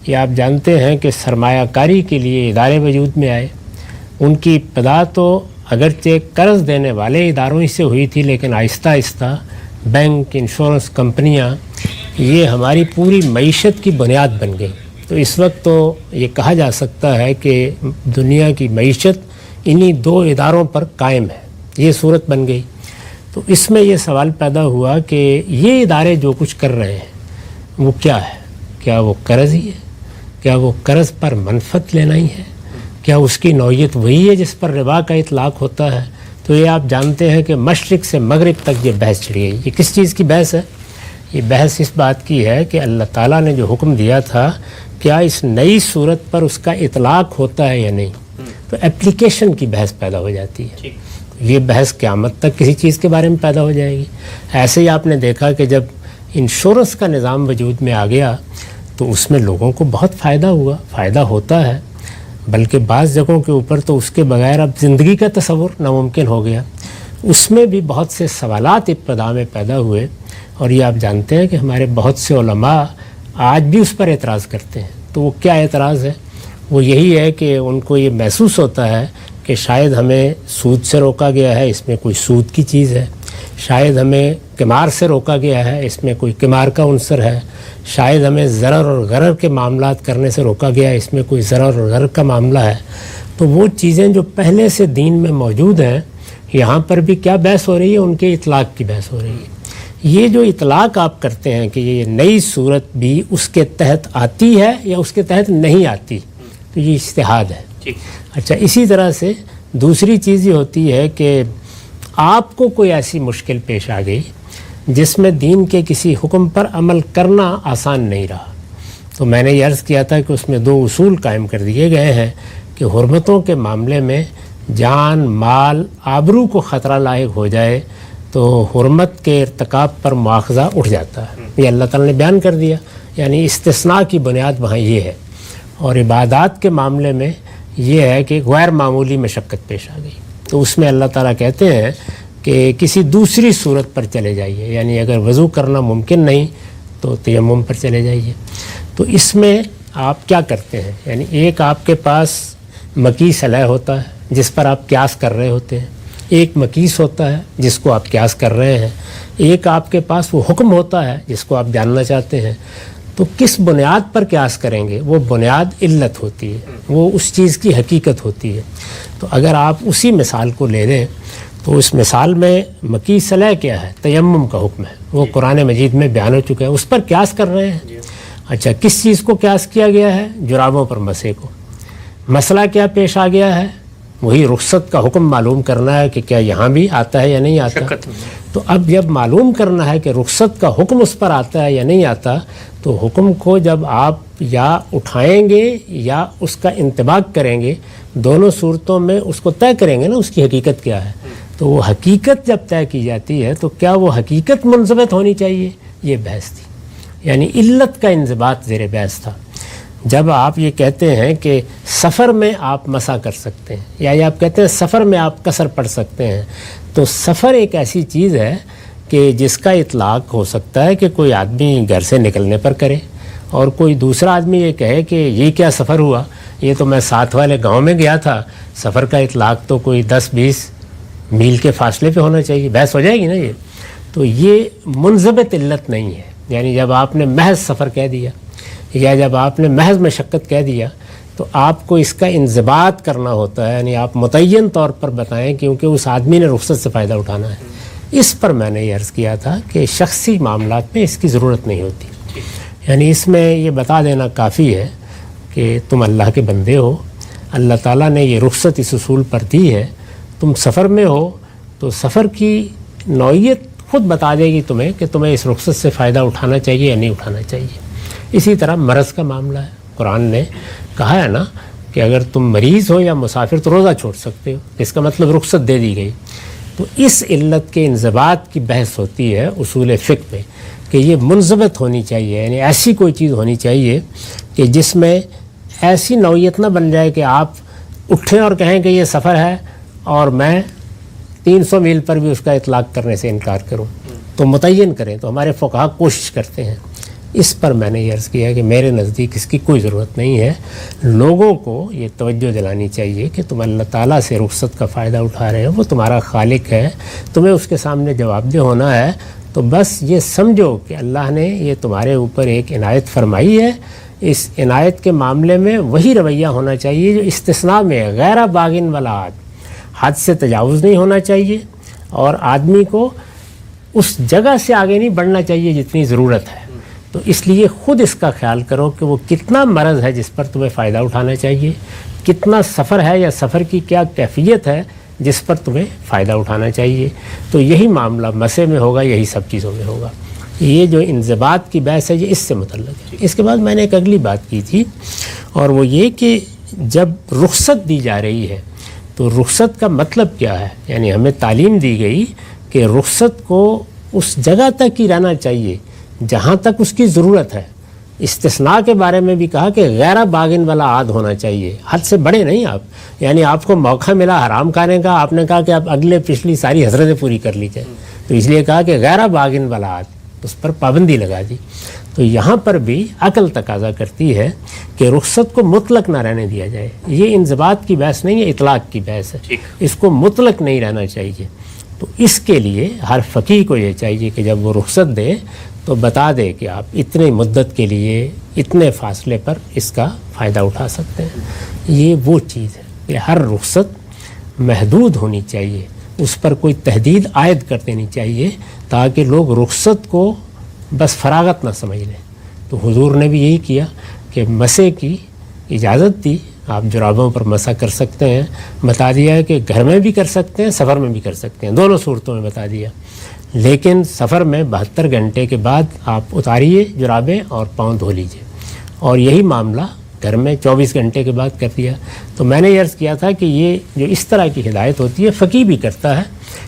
B: یہ آپ جانتے ہیں کہ سرمایہ کاری کے لیے ادارے وجود میں آئے، ان کی ابتدا تو اگرچہ قرض دینے والے اداروں ہی سے ہوئی تھی، لیکن آہستہ آہستہ بینک، انشورنس کمپنیاں یہ ہماری پوری معیشت کی بنیاد بن گئی۔ تو اس وقت تو یہ کہا جا سکتا ہے کہ دنیا کی معیشت انہی دو اداروں پر قائم ہے، یہ صورت بن گئی۔ تو اس میں یہ سوال پیدا ہوا کہ یہ ادارے جو کچھ کر رہے ہیں وہ کیا ہے؟ کیا وہ قرض ہی ہے؟ کیا وہ قرض پر منفعت لینا ہی ہے؟ کیا اس کی نوعیت وہی ہے جس پر ربا کا اطلاق ہوتا ہے؟ تو یہ آپ جانتے ہیں کہ مشرق سے مغرب تک یہ بحث چھڑ گئی۔ یہ کس چیز کی بحث ہے؟ یہ بحث اس بات کی ہے کہ اللہ تعالیٰ نے جو حکم دیا تھا کیا اس نئی صورت پر اس کا اطلاق ہوتا ہے یا نہیں؟ تو اپلیکیشن کی بحث پیدا ہو جاتی ہے۔ یہ بحث قیامت تک کسی چیز کے بارے میں پیدا ہو جائے گی۔ ایسے ہی آپ نے دیکھا کہ جب انشورنس کا نظام وجود میں آ گیا تو اس میں لوگوں کو بہت فائدہ ہوا، فائدہ ہوتا ہے، بلکہ بعض جگہوں کے اوپر تو اس کے بغیر اب زندگی کا تصور ناممکن ہو گیا۔ اس میں بھی بہت سے سوالات ابتدا میں پیدا ہوئے، اور یہ آپ جانتے ہیں کہ ہمارے بہت سے علماء آج بھی اس پر اعتراض کرتے ہیں۔ تو وہ کیا اعتراض ہے؟ وہ یہی ہے کہ ان کو یہ محسوس ہوتا ہے کہ شاید ہمیں سود سے روکا گیا ہے، اس میں کوئی سود کی چیز ہے، شاید ہمیں قمار سے روکا گیا ہے، اس میں کوئی قمار کا عنصر ہے، شاید ہمیں ضرر اور غرر کے معاملات کرنے سے روکا گیا ہے، اس میں کوئی ضرر اور غرر کا معاملہ ہے۔ تو وہ چیزیں جو پہلے سے دین میں موجود ہیں، یہاں پر بھی کیا بحث ہو رہی ہے؟ ان کے اطلاق کی بحث ہو رہی ہے۔ یہ جو اطلاق آپ کرتے ہیں کہ یہ نئی صورت بھی اس کے تحت آتی ہے یا اس کے تحت نہیں آتی، تو یہ اجتہاد ہے۔ اچھا، اسی طرح سے دوسری چیز یہ ہوتی ہے کہ آپ کو کوئی ایسی مشکل پیش آ گئی جس میں دین کے کسی حکم پر عمل کرنا آسان نہیں رہا، تو میں نے یہ عرض کیا تھا کہ اس میں دو اصول قائم کر دیے گئے ہیں کہ حرمتوں کے معاملے میں جان، مال، آبرو کو خطرہ لاحق ہو جائے تو حرمت کے ارتکاب پر مواخذہ اٹھ جاتا ہے، یہ اللہ تعالیٰ نے بیان کر دیا، یعنی استثناء کی بنیاد وہاں یہ ہے۔ اور عبادات کے معاملے میں یہ ہے کہ غیر معمولی مشقت پیش آ گئی، تو اس میں اللہ تعالیٰ کہتے ہیں کہ کسی دوسری صورت پر چلے جائیے، یعنی اگر وضو کرنا ممکن نہیں تو تیمم پر چلے جائیے۔ تو اس میں آپ کیا کرتے ہیں؟ یعنی ایک آپ کے پاس مقیس علیہ ہوتا ہے جس پر آپ قیاس کر رہے ہوتے ہیں، ایک مقیس ہوتا ہے جس کو آپ قیاس کر رہے ہیں، ایک آپ کے پاس وہ حکم ہوتا ہے جس کو آپ جاننا چاہتے ہیں۔ تو کس بنیاد پر قیاس کریں گے؟ وہ بنیاد علت ہوتی ہے، وہ اس چیز کی حقیقت ہوتی ہے۔ تو اگر آپ اسی مثال کو لے لیں تو اس مثال میں مقیس علیہ کیا ہے؟ تیمم کا حکم ہے، وہ قرآن مجید میں بیان ہو چکا ہے، اس پر قیاس کر رہے ہیں۔ اچھا، کس چیز کو قیاس کیا گیا ہے؟ جرابوں پر مسح کو۔ مسئلہ کیا پیش آ گیا ہے؟ وہی رخصت کا حکم معلوم کرنا ہے کہ کیا یہاں بھی آتا ہے یا نہیں آتا۔ تو اب جب معلوم کرنا ہے کہ رخصت کا حکم اس پر آتا ہے یا نہیں آتا، تو حکم کو جب آپ یا اٹھائیں گے یا اس کا انطباق کریں گے، دونوں صورتوں میں اس کو طے کریں گے نا، اس کی حقیقت کیا ہے۔ تو وہ حقیقت جب طے کی جاتی ہے تو کیا وہ حقیقت منضبط ہونی چاہیے؟ یہ بحث تھی، یعنی علت کا انضباط زیر بحث تھا۔ جب آپ یہ کہتے ہیں کہ سفر میں آپ مسح کر سکتے ہیں، یا یہ آپ کہتے ہیں سفر میں آپ قصر پڑھ سکتے ہیں، تو سفر ایک ایسی چیز ہے کہ جس کا اطلاق ہو سکتا ہے کہ کوئی آدمی گھر سے نکلنے پر کرے، اور کوئی دوسرا آدمی یہ کہے کہ یہ کیا سفر ہوا، یہ تو میں ساتھ والے گاؤں میں گیا تھا، سفر کا اطلاق تو کوئی 10-20 میل کے فاصلے پہ ہونا چاہیے، بحث ہو جائے گی نا یہ۔ تو یہ منضبط علت نہیں ہے، یعنی جب آپ نے محض سفر کہہ دیا یا جب آپ نے محض مشقت کہہ دیا تو آپ کو اس کا انضباط کرنا ہوتا ہے، یعنی آپ متعین طور پر بتائیں کیونکہ اس آدمی نے رخصت سے فائدہ اٹھانا ہے۔ اس پر میں نے یہ عرض کیا تھا کہ شخصی معاملات میں اس کی ضرورت نہیں ہوتی، یعنی اس میں یہ بتا دینا کافی ہے کہ تم اللہ کے بندے ہو، اللہ تعالیٰ نے یہ رخصت اس اصول پر دی ہے، تم سفر میں ہو تو سفر کی نوعیت خود بتا دے گی تمہیں کہ تمہیں اس رخصت سے فائدہ اٹھانا چاہیے یا نہیں اٹھانا چاہیے۔ اسی طرح مرض کا معاملہ ہے، قرآن نے کہا ہے نا کہ اگر تم مریض ہو یا مسافر تو روزہ چھوڑ سکتے ہو، اس کا مطلب رخصت دے دی گئی۔ تو اس علت کے انضباط کی بحث ہوتی ہے اصول فقہ میں کہ یہ منضبط ہونی چاہیے، یعنی ایسی کوئی چیز ہونی چاہیے کہ جس میں ایسی نوعیت نہ بن جائے کہ آپ اٹھیں اور کہیں کہ یہ سفر ہے اور میں 300 میل پر بھی اس کا اطلاق کرنے سے انکار کروں، تو متعین کریں۔ تو ہمارے فقہا کوشش کرتے ہیں۔ اس پر میں نے یہ عرض کیا کہ میرے نزدیک اس کی کوئی ضرورت نہیں ہے۔ لوگوں کو یہ توجہ دلانی چاہیے کہ تم اللہ تعالیٰ سے رخصت کا فائدہ اٹھا رہے ہو، وہ تمہارا خالق ہے، تمہیں اس کے سامنے جواب دہ ہونا ہے۔ تو بس یہ سمجھو کہ اللہ نے یہ تمہارے اوپر ایک عنایت فرمائی ہے، اس عنایت کے معاملے میں وہی رویہ ہونا چاہیے جو استثناء میں ہے، غیر باغن ولا عاد، حد سے تجاوز نہیں ہونا چاہیے، اور آدمی کو اس جگہ سے آگے نہیں بڑھنا چاہیے جتنی ضرورت ہے۔ تو اس لیے خود اس کا خیال کرو کہ وہ کتنا مرض ہے جس پر تمہیں فائدہ اٹھانا چاہیے، کتنا سفر ہے یا سفر کی کیا کیفیت ہے جس پر تمہیں فائدہ اٹھانا چاہیے۔ تو یہی معاملہ مسے میں ہوگا، یہی سب چیزوں میں ہوگا۔ یہ جو انضباط کی بحث ہے یہ اس سے متعلق ہے۔ اس کے بعد میں نے ایک اگلی بات کی تھی، اور وہ یہ کہ جب رخصت دی جا رہی ہے تو رخصت کا مطلب کیا ہے؟ یعنی ہمیں تعلیم دی گئی کہ رخصت کو اس جگہ تک ہی رہنا چاہیے جہاں تک اس کی ضرورت ہے۔ استثناء کے بارے میں بھی کہا کہ غیر باغن والا عاد ہونا چاہیے، حد سے بڑے نہیں آپ، یعنی آپ کو موقع ملا حرام کھانے کا، آپ نے کہا کہ آپ اگلے پچھلی ساری حسرتیں پوری کر لی جائیں، تو اس لیے کہا کہ غیر باغن والا عاد، اس پر پابندی لگا دی۔ تو یہاں پر بھی عقل تقاضا کرتی ہے کہ رخصت کو مطلق نہ رہنے دیا جائے۔ یہ انضباط کی بحث نہیں ہے، اطلاق کی بحث ہے، اس کو مطلق نہیں رہنا چاہیے۔ تو اس کے لیے ہر فقیہ کو یہ چاہیے کہ جب وہ رخصت دے تو بتا دے کہ آپ اتنے مدت کے لیے اتنے فاصلے پر اس کا فائدہ اٹھا سکتے ہیں۔ یہ وہ چیز ہے کہ ہر رخصت محدود ہونی چاہیے، اس پر کوئی تحدید عائد کر دینی چاہیے تاکہ لوگ رخصت کو بس فراغت نہ سمجھ لیں۔ تو حضور نے بھی یہی کیا کہ مسے کی اجازت دی، آپ جرابوں پر مسح کر سکتے ہیں، بتا دیا ہے کہ گھر میں بھی کر سکتے ہیں، سفر میں بھی کر سکتے ہیں، دونوں صورتوں میں بتا دیا۔ لیکن سفر میں 72 گھنٹے کے بعد آپ اتاریے جرابیں اور پاؤں دھو لیجیے، اور یہی معاملہ گھر میں 24 گھنٹے کے بعد کر دیا۔ تو میں نے یہ عرض کیا تھا کہ یہ جو اس طرح کی ہدایت ہوتی ہے فقیہ بھی کرتا ہے،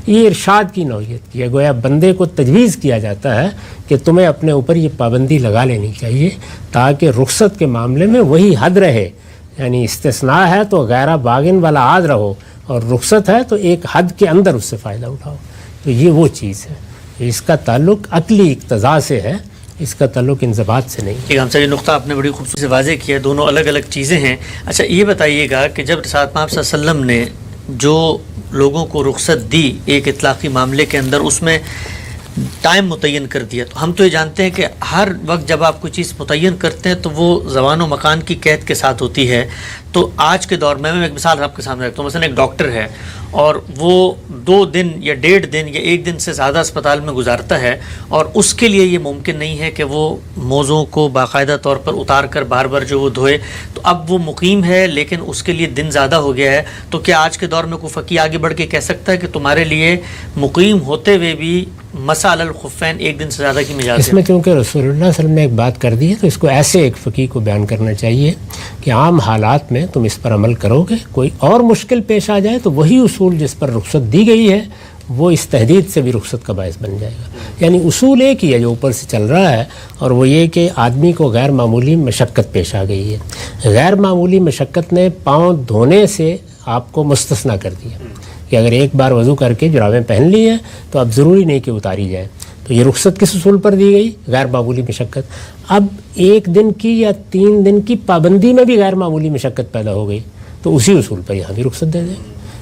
B: یہ ارشاد کی نوعیت کی ہے، گویا بندے کو تجویز کیا جاتا ہے کہ تمہیں اپنے اوپر یہ پابندی لگا لینی چاہیے تاکہ رخصت کے معاملے میں وہی حد رہے، یعنی استثناء ہے تو غیر باغن والا عاد رہو، اور رخصت ہے تو ایک حد کے اندر اس سے فائدہ اٹھاؤ۔ تو یہ وہ چیز ہے، اس کا تعلق عقلی اقتضاء سے ہے، اس کا تعلق انضباط سے نہیں۔
A: ٹھیک ہے، ہم سے یہ نقطہ آپ نے بڑی خوبصورتی سے واضح کیا، دونوں الگ الگ چیزیں ہیں۔ اچھا یہ بتائیے گا کہ جب رسالت پاک صلی اللہ علیہ وسلم نے جو لوگوں کو رخصت دی ایک اطلاقی معاملے کے اندر، اس میں ٹائم متعین کر دیا، تو ہم تو یہ جانتے ہیں کہ ہر وقت جب آپ کوئی چیز متعین کرتے ہیں تو وہ زمان و مکان کی قید کے ساتھ ہوتی ہے۔ تو آج کے دور میں ایک مثال آپ کے سامنے رکھتا ہوں، مثلا ایک ڈاکٹر ہے اور وہ 2 دن یا 1.5 دن یا 1 دن سے زیادہ اسپتال میں گزارتا ہے، اور اس کے لیے یہ ممکن نہیں ہے کہ وہ موزوں کو باقاعدہ طور پر اتار کر بار بار جو وہ دھوئے۔ تو اب وہ مقیم ہے لیکن اس کے لیے دن زیادہ ہو گیا ہے، تو کیا آج کے دور میں کوئی فقیہ آگے بڑھ کے کہہ سکتا ہے کہ تمہارے لیے مقیم ہوتے ہوئے بھی مسح علی الخفین 1 دن سے زیادہ کی مجاز ہے؟
B: اس میں چونکہ رسول اللہ صلی اللہ علیہ وسلم نے ایک بات کر دی ہے تو اس کو ایسے ایک فقیہ کو بیان کرنا چاہیے کہ عام حالات میں تم اس پر عمل کرو گے، کوئی اور مشکل پیش آ جائے تو وہی اصول جس پر رخصت دی گئی ہے وہ اس تحدید سے بھی رخصت کا باعث بن جائے گا۔ یعنی اصول ایک ہی ہے جو اوپر سے چل رہا ہے، اور وہ یہ کہ آدمی کو غیر معمولی مشقت پیش آ گئی ہے۔ غیر معمولی مشقت نے پاؤں دھونے سے آپ کو مستثنیٰ کر دیا کہ اگر ایک بار وضو کر کے جرابیں پہن لی ہیں تو اب ضروری نہیں کہ اتاری جائیں۔ تو یہ رخصت کس اصول پر دی گئی؟ غیر معمولی مشقت۔ اب 1 دن کی یا 3 دن کی پابندی میں بھی غیر معمولی مشقت پیدا ہو گئی تو اسی اصول پر یہاں بھی رخصت دے دیں۔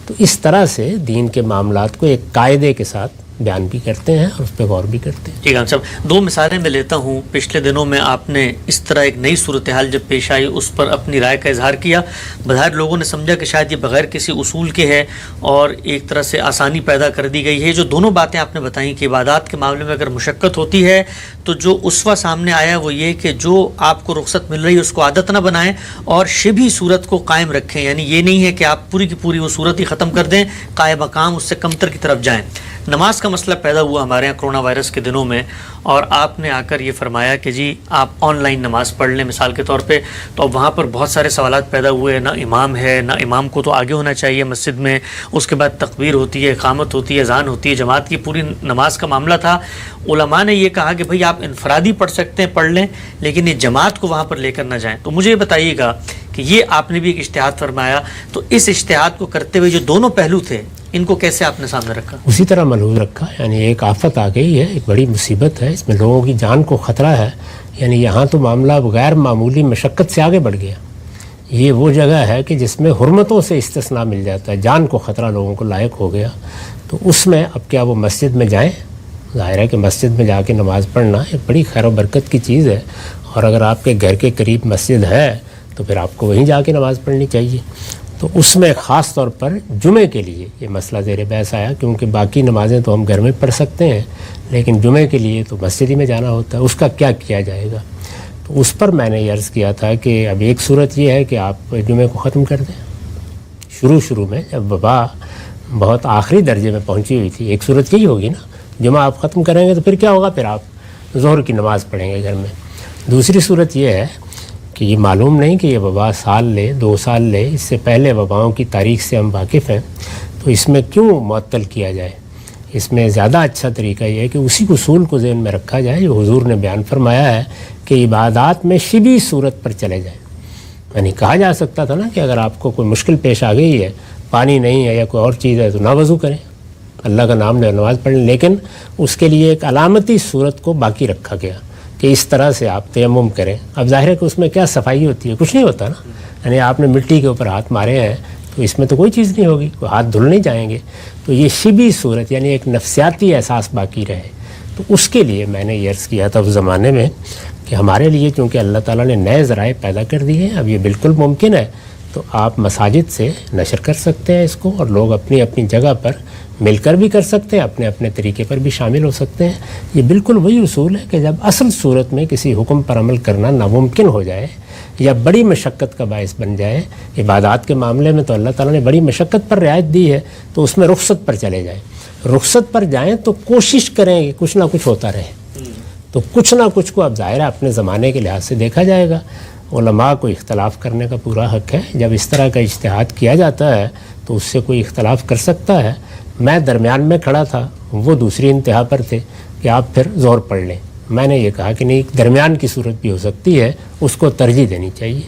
B: تو اس طرح سے دین کے معاملات کو ایک قاعدے کے ساتھ بیان بھی کرتے ہیں اور اس پہ غور بھی کرتے ہیں۔
A: ٹھیک ہے صاحب، 2 مثالیں میں لیتا ہوں۔ پچھلے دنوں میں آپ نے اس طرح ایک نئی صورتحال جب پیش آئی اس پر اپنی رائے کا اظہار کیا، بظاہر لوگوں نے سمجھا کہ شاید یہ بغیر کسی اصول کے ہے اور ایک طرح سے آسانی پیدا کر دی گئی ہے۔ جو دونوں باتیں آپ نے بتائیں کہ عبادات کے معاملے میں اگر مشقت ہوتی ہے تو جو اسوہ سامنے آیا وہ یہ کہ جو آپ کو رخصت مل رہی ہے اس کو عادت نہ بنائیں اور شبہ صورت کو قائم رکھیں، یعنی یہ نہیں ہے کہ آپ پوری کی پوری وہ صورت ہی ختم کر دیں، قائم مقام اس سے کمتر کی طرف جائیں۔ نماز کا مسئلہ پیدا ہوا ہمارے یہاں کرونا وائرس کے دنوں میں، اور آپ نے آ کر یہ فرمایا کہ جی آپ آن لائن نماز پڑھ لیں مثال کے طور پہ، تو اب وہاں پر بہت سارے سوالات پیدا ہوئے، نہ امام ہے، نہ امام کو تو آگے ہونا چاہیے مسجد میں، اس کے بعد تکبیر ہوتی ہے، اقامت ہوتی ہے، اذان ہوتی ہے، جماعت کی پوری نماز کا معاملہ تھا۔ علماء نے یہ کہا کہ بھئی آپ انفرادی پڑھ سکتے ہیں، پڑھ لیں، لیکن یہ جماعت کو وہاں پر لے کر نہ جائیں۔ تو مجھے یہ بتائیے گا کہ یہ آپ نے بھی ایک اجتہاد فرمایا، تو اس اجتہاد کو کرتے ہوئے جو دونوں پہلو تھے ان کو کیسے آپ نے سامنے رکھا؟
B: اسی طرح ملحوظ رکھا، یعنی ایک آفت آ گئی ہے، ایک بڑی مصیبت ہے، اس میں لوگوں کی جان کو خطرہ ہے، یعنی یہاں تو معاملہ غیر معمولی مشقت سے آگے بڑھ گیا۔ یہ وہ جگہ ہے کہ جس میں حرمتوں سے استثناء مل جاتا ہے، جان کو خطرہ لوگوں کو لاحق ہو گیا، تو اس میں اب کیا وہ مسجد میں جائیں؟ ظاہر ہے کہ مسجد میں جا کے نماز پڑھنا ایک بڑی خیر و برکت کی چیز ہے، اور اگر آپ کے گھر کے قریب مسجد ہے تو پھر آپ کو وہیں جا کے نماز پڑھنی چاہیے۔ تو اس میں خاص طور پر جمعے کے لیے یہ مسئلہ زیر بحث آیا، کیونکہ باقی نمازیں تو ہم گھر میں پڑھ سکتے ہیں، لیکن جمعے کے لیے تو مسجد ہی میں جانا ہوتا ہے، اس کا کیا کیا جائے گا؟ تو اس پر میں نے یہ عرض کیا تھا کہ اب ایک صورت یہ ہے کہ آپ جمعے کو ختم کر دیں۔ شروع میں جب وبا بہت آخری درجے میں پہنچی ہوئی تھی، ایک صورت یہی ہوگی نا، جمعہ آپ ختم کریں گے تو پھر کیا ہوگا؟ پھر آپ ظہر کی نماز پڑھیں گے گھر میں۔ دوسری صورت یہ ہے کہ یہ معلوم نہیں کہ یہ وبا سال لے 2 سال لے، اس سے پہلے وباؤں کی تاریخ سے ہم واقف ہیں، تو اس میں کیوں معطل کیا جائے؟ اس میں زیادہ اچھا طریقہ یہ ہے کہ اسی اصول کو ذہن میں رکھا جائے جو حضور نے بیان فرمایا ہے کہ عبادات میں شبی صورت پر چلے جائیں۔ یعنی کہا جا سکتا تھا نا کہ اگر آپ کو کوئی مشکل پیش آ گئی ہے، پانی نہیں ہے یا کوئی اور چیز ہے، تو نہ وضو کریں، اللہ کا نام لے نماز پڑھ لیں، لیکن اس کے لیے ایک علامتی صورت کو باقی رکھا گیا کہ اس طرح سے آپ تیمم کریں۔ اب ظاہر ہے کہ اس میں کیا صفائی ہوتی ہے؟ کچھ نہیں ہوتا نا، یعنی آپ نے مٹی کے اوپر ہاتھ مارے ہیں تو اس میں تو کوئی چیز نہیں ہوگی، کوئی ہاتھ دھل نہیں جائیں گے، تو یہ شبی صورت یعنی ایک نفسیاتی احساس باقی رہے۔ تو اس کے لیے میں نے یہ عرض کیا تھا اس زمانے میں کہ ہمارے لیے چونکہ اللہ تعالیٰ نے نئے ذرائع پیدا کر دیے ہیں، اب یہ بالکل ممکن ہے، تو آپ مساجد سے نشر کر سکتے ہیں اس کو، اور لوگ اپنی اپنی جگہ پر مل کر بھی کر سکتے ہیں، اپنے اپنے طریقے پر بھی شامل ہو سکتے ہیں۔ یہ بالکل وہی اصول ہے کہ جب اصل صورت میں کسی حکم پر عمل کرنا ناممکن ہو جائے یا بڑی مشقت کا باعث بن جائے، عبادات کے معاملے میں تو اللہ تعالیٰ نے بڑی مشقت پر رعایت دی ہے، تو اس میں رخصت پر چلے جائیں۔ رخصت پر جائیں تو کوشش کریں کہ کچھ نہ کچھ ہوتا رہے، تو کچھ نہ کچھ کو اب ظاہر ہے اپنے زمانے کے لحاظ سے دیکھا جائے گا۔ علماء کو اختلاف کرنے کا پورا حق ہے، جب اس طرح کا اجتہاد کیا جاتا ہے تو اس سے کوئی اختلاف کر سکتا ہے۔ میں درمیان میں کھڑا تھا، وہ دوسری انتہا پر تھے کہ آپ پھر ظہر پڑھ لیں، میں نے یہ کہا کہ نہیں، درمیان کی صورت بھی ہو سکتی ہے، اس کو ترجیح دینی چاہیے۔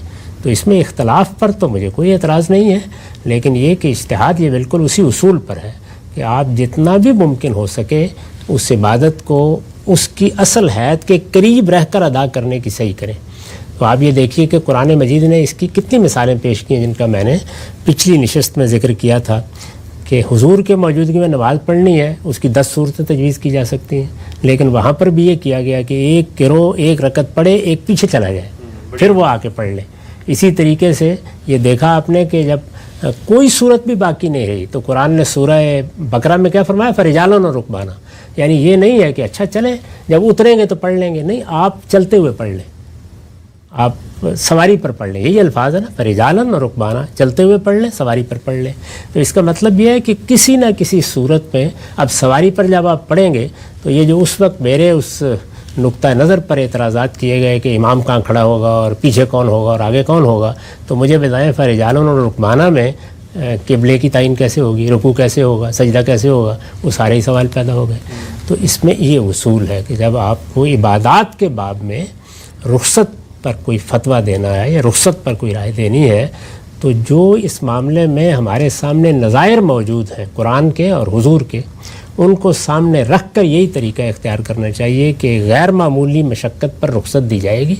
B: تو اس میں اختلاف پر تو مجھے کوئی اعتراض نہیں ہے، لیکن یہ کہ اجتہاد یہ بالکل اسی اصول پر ہے کہ آپ جتنا بھی ممکن ہو سکے اس عبادت کو اس کی اصل حیت کے قریب رہ کر ادا کرنے کی صحیح کریں۔ تو آپ یہ دیکھیے کہ قرآن مجید نے اس کی کتنی مثالیں پیش کی ہیں، جن کا میں نے پچھلی نشست میں ذکر کیا تھا کہ حضور کے موجودگی میں نماز پڑھنی ہے، اس کی 10 صورتیں تجویز کی جا سکتی ہیں، لیکن وہاں پر بھی یہ کیا گیا کہ ایک گروہ ایک رکعت پڑھے، ایک پیچھے چلا جائے، پھر وہ آ کے پڑھ لے۔ اسی طریقے سے یہ دیکھا آپ نے کہ جب کوئی صورت بھی باقی نہیں رہی تو قرآن نے سورہ بقرہ میں کیا فرمایا؟ فرجالن و رکبانا، یعنی یہ نہیں ہے کہ اچھا چلیں جب اتریں گے تو پڑھ لیں گے، نہیں، آپ چلتے ہوئے پڑھ لیں، آپ سواری پر پڑھ لیں، یہی الفاظ ہے نا، فرجالن اور رکبانا، چلتے ہوئے پڑھ لیں، سواری پر پڑھ لیں۔ تو اس کا مطلب یہ ہے کہ کسی نہ کسی صورت میں اب سواری پر جب آپ پڑھیں گے تو یہ جو اس وقت میرے اس نقطہ نظر پر اعتراضات کیے گئے کہ امام کہاں کھڑا ہوگا اور پیچھے کون ہوگا اور آگے کون ہوگا، تو مجھے بتائیں فرجالن اور رکبانا میں قبلے کی تعین کیسے ہوگی، رکوع کیسے ہوگا، سجدہ کیسے ہوگا، وہ سارے ہی سوال پیدا ہو گئے۔ تو اس میں یہ اصول ہے کہ جب آپ کو عبادات کے باب میں رخصت پر کوئی فتویٰ دینا ہے یا رخصت پر کوئی رائے دینی ہے، تو جو اس معاملے میں ہمارے سامنے نظائر موجود ہیں قرآن کے اور حضور کے، ان کو سامنے رکھ کر یہی طریقہ اختیار کرنا چاہیے کہ غیر معمولی مشقت پر رخصت دی جائے گی۔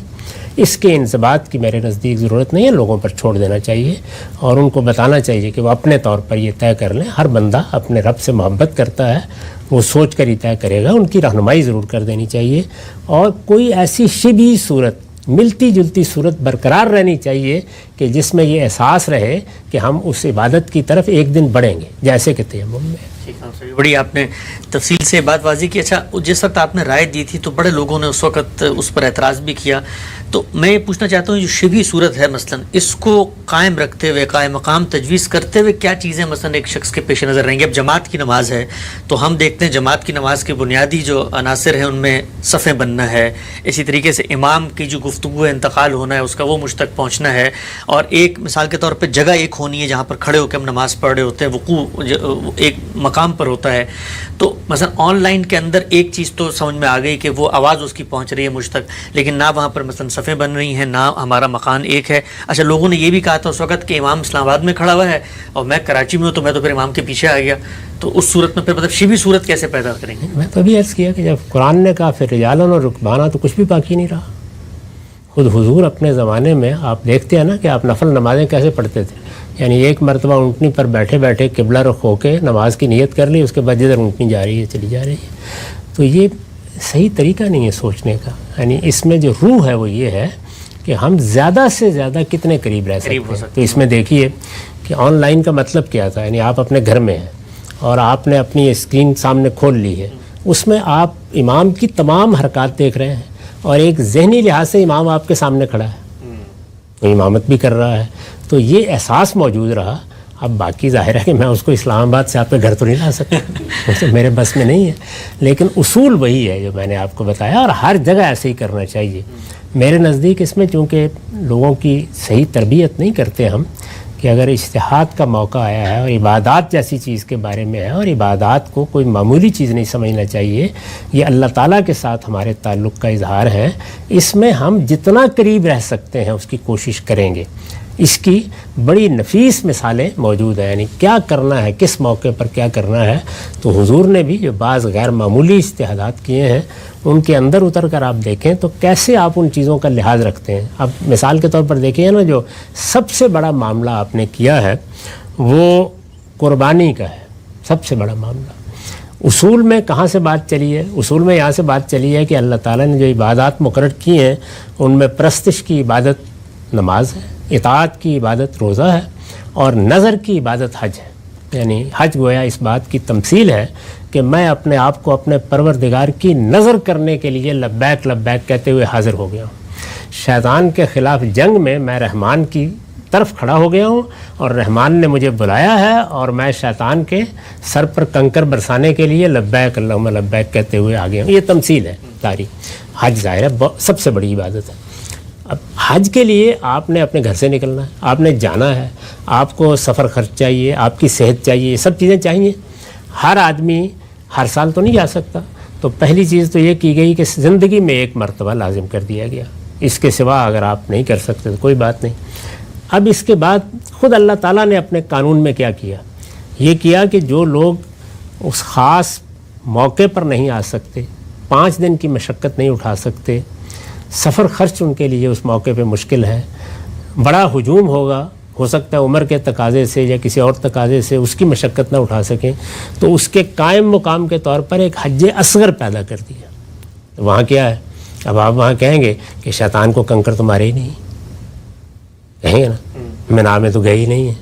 B: اس کے انضباط کی میرے نزدیک ضرورت نہیں ہے، لوگوں پر چھوڑ دینا چاہیے اور ان کو بتانا چاہیے کہ وہ اپنے طور پر یہ طے کر لیں۔ ہر بندہ اپنے رب سے محبت کرتا ہے، وہ سوچ کر ہی طے کرے گا، ان کی رہنمائی ضرور کر دینی چاہیے، اور کوئی ایسی شبیہ صورت، ملتی جلتی صورت برقرار رہنی چاہیے کہ جس میں یہ احساس رہے کہ ہم اس عبادت کی طرف ایک دن بڑھیں گے، جیسے کہ تیمم میں۔
A: ٹھیک ہے، بڑی آپ نے تفصیل سے بات واضح کی. اچھا، جس وقت آپ نے رائے دی تھی تو بڑے لوگوں نے اس وقت اس پر اعتراض بھی کیا. تو میں یہ پوچھنا چاہتا ہوں، جو شبھی صورت ہے مثلا، اس کو قائم رکھتے ہوئے، قائم مقام تجویز کرتے ہوئے کیا چیزیں مثلا ایک شخص کے پیش نظر رہیں گی؟ اب جماعت کی نماز ہے تو ہم دیکھتے ہیں جماعت کی نماز کے بنیادی جو عناصر ہیں ان میں صفیں بننا ہے، اسی طریقے سے امام کی جو گفتگو ہے، انتقال ہونا ہے، اس کا وہ مجھ تک پہنچنا ہے، اور ایک مثال کے طور پہ جگہ ایک ہونی ہے جہاں پر کھڑے ہو کے ہم نماز پڑھ رہے ہوتے ہیں، وقوع ایک مقام پر ہوتا ہے. تو مثلا آن لائن کے اندر ایک چیز تو سمجھ میں آ گئی کہ وہ آواز اس کی پہنچ رہی ہے مجھ تک، لیکن نہ وہاں پر مثلا صفیں بن رہی ہیں، نہ ہمارا مکان ایک ہے. اچھا، لوگوں نے یہ بھی کہا تھا اس وقت کہ امام اسلام آباد میں کھڑا ہوا ہے اور میں کراچی میں ہوں، تو میں تو پھر امام کے پیچھے آ گیا. تو اس صورت میں پھر مطلب شبھی صورت کیسے پیدا کریں گے؟
B: میں تو ابھی عرض کیا کہ جب قرآن نے کہا پھر رجالن اور رکبانہ، تو کچھ بھی باقی نہیں رہا. خود حضور اپنے زمانے میں آپ دیکھتے ہیں نا کہ آپ نفل نمازیں کیسے پڑھتے تھے. یعنی ایک مرتبہ اونٹنی پر بیٹھے بیٹھے قبلہ رخ ہو کے نماز کی نیت کر لی، اس کے بعد جدھر اونٹنی جا رہی ہے چلی جا رہی ہے. تو یہ صحیح طریقہ نہیں ہے سوچنے کا. یعنی اس میں جو روح ہے وہ یہ ہے کہ ہم زیادہ سے زیادہ کتنے قریب رہ سکتے ہیں. تو اس میں دیکھیے کہ آن لائن کا مطلب کیا تھا. یعنی آپ اپنے گھر میں ہیں اور آپ نے اپنی اسکرین سامنے کھول لی ہے، اس میں آپ امام کی تمام حرکات دیکھ رہے ہیں، اور ایک ذہنی لحاظ سے امام آپ کے سامنے کھڑا ہے، وہ امامت بھی کر رہا ہے. تو یہ احساس موجود رہا. اب باقی ظاہر ہے کہ میں اس کو اسلام آباد سے آپ کے گھر تو نہیں لا سکتا، وہ تو میرے بس میں نہیں ہے. لیکن اصول وہی ہے جو میں نے آپ کو بتایا، اور ہر جگہ ایسے ہی کرنا چاہیے. میرے نزدیک اس میں چونکہ لوگوں کی صحیح تربیت نہیں کرتے ہم، کہ اگر اجتہاد کا موقع آیا ہے اور عبادات جیسی چیز کے بارے میں ہے، اور عبادات کو کوئی معمولی چیز نہیں سمجھنا چاہیے، یہ اللہ تعالیٰ کے ساتھ ہمارے تعلق کا اظہار ہے. اس میں ہم جتنا قریب رہ سکتے ہیں اس کی کوشش کریں گے. اس کی بڑی نفیس مثالیں موجود ہیں، یعنی کیا کرنا ہے، کس موقع پر کیا کرنا ہے. تو حضور نے بھی جو بعض غیر معمولی اجتہادات کیے ہیں، ان کے اندر اتر کر آپ دیکھیں تو کیسے آپ ان چیزوں کا لحاظ رکھتے ہیں. اب مثال کے طور پر دیکھیں نا، جو سب سے بڑا معاملہ آپ نے کیا ہے وہ قربانی کا ہے، سب سے بڑا معاملہ. اصول میں کہاں سے بات چلی ہے؟ اصول میں یہاں سے بات چلی ہے کہ اللہ تعالیٰ نے جو عبادات مقرر کی ہیں ان میں پرستش کی عبادت نماز ہے، اطاعت کی عبادت روزہ ہے، اور نظر کی عبادت حج ہے. یعنی حج گویا اس بات کی تمثیل ہے کہ میں اپنے آپ کو اپنے پروردگار کی نظر کرنے کے لیے لبیک لبیک کہتے ہوئے حاضر ہو گیا ہوں. شیطان کے خلاف جنگ میں میں رحمان کی طرف کھڑا ہو گیا ہوں، اور رحمان نے مجھے بلایا ہے، اور میں شیطان کے سر پر کنکر برسانے کے لیے لبیک اللہم لبیک کہتے ہوئے آ گیا ہوں. یہ تمثیل ہے ساری. حج ظاہر ہے سب سے بڑی عبادت ہے. اب حج کے لیے آپ نے اپنے گھر سے نکلنا ہے، آپ نے جانا ہے، آپ کو سفر خرچ چاہیے، آپ کی صحت چاہیے، یہ سب چیزیں چاہیے. ہر آدمی ہر سال تو نہیں جا سکتا. تو پہلی چیز تو یہ کی گئی کہ زندگی میں ایک مرتبہ لازم کر دیا گیا. اس کے سوا اگر آپ نہیں کر سکتے تو کوئی بات نہیں. اب اس کے بعد خود اللہ تعالیٰ نے اپنے قانون میں کیا کیا؟ یہ کیا کہ جو لوگ اس خاص موقع پر نہیں آ سکتے، 5 دن کی مشقت نہیں اٹھا سکتے، سفر خرچ ان کے لیے اس موقع پہ مشکل ہے، بڑا ہجوم ہوگا، ہو سکتا ہے عمر کے تقاضے سے یا کسی اور تقاضے سے اس کی مشقت نہ اٹھا سکیں، تو اس کے قائم مقام کے طور پر ایک حج اصغر پیدا کر دیا. وہاں کیا ہے؟ اب آپ وہاں کہیں گے کہ شیطان کو کنکر تو مارے ہی نہیں، کہیں گے نا، مینا میں تو گئے ہی نہیں ہیں،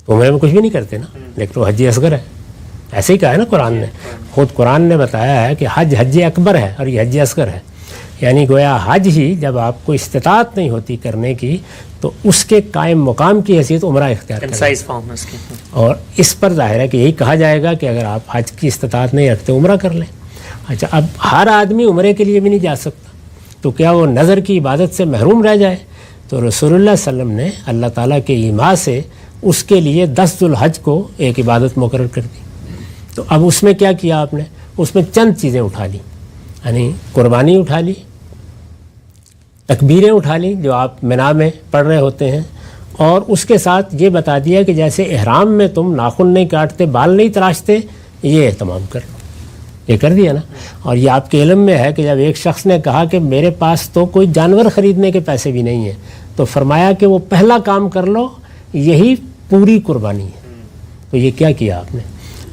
B: عمرے میں کچھ بھی نہیں کرتے نا، لیکن وہ حج اصغر ہے. ایسے ہی کہا ہے نا قرآن نے. خود قرآن نے بتایا ہے کہ حج اکبر ہے اور یہ حج اصغر ہے. یعنی گویا حج ہی جب آپ کو استطاعت نہیں ہوتی کرنے کی تو اس کے قائم مقام کی حیثیت عمرہ اختیار کریں. اور اس پر ظاہر ہے کہ یہی کہا جائے گا کہ اگر آپ حج کی استطاعت نہیں رکھتے عمرہ کر لیں. اچھا، اب ہر آدمی عمرے کے لیے بھی نہیں جا سکتا، تو کیا وہ نظر کی عبادت سے محروم رہ جائے؟ تو رسول اللہ صلی اللہ علیہ وسلم نے اللہ تعالیٰ کے ایما سے اس کے لیے 10 ذوالحج کو ایک عبادت مقرر کر دی. تو اب اس میں کیا کیا آپ نے؟ اس میں چند چیزیں اٹھا لی، یعنی قربانی اٹھا لی، تکبیریں اٹھا لیں جو آپ مینا میں پڑھ رہے ہوتے ہیں، اور اس کے ساتھ یہ بتا دیا کہ جیسے احرام میں تم ناخن نہیں کاٹتے، بال نہیں تراشتے، یہ اہتمام کر لو. یہ کر دیا نا. اور یہ آپ کے علم میں ہے کہ جب ایک شخص نے کہا کہ میرے پاس تو کوئی جانور خریدنے کے پیسے بھی نہیں ہیں، تو فرمایا کہ وہ پہلا کام کر لو، یہی پوری قربانی ہے. تو یہ کیا کیا آپ نے؟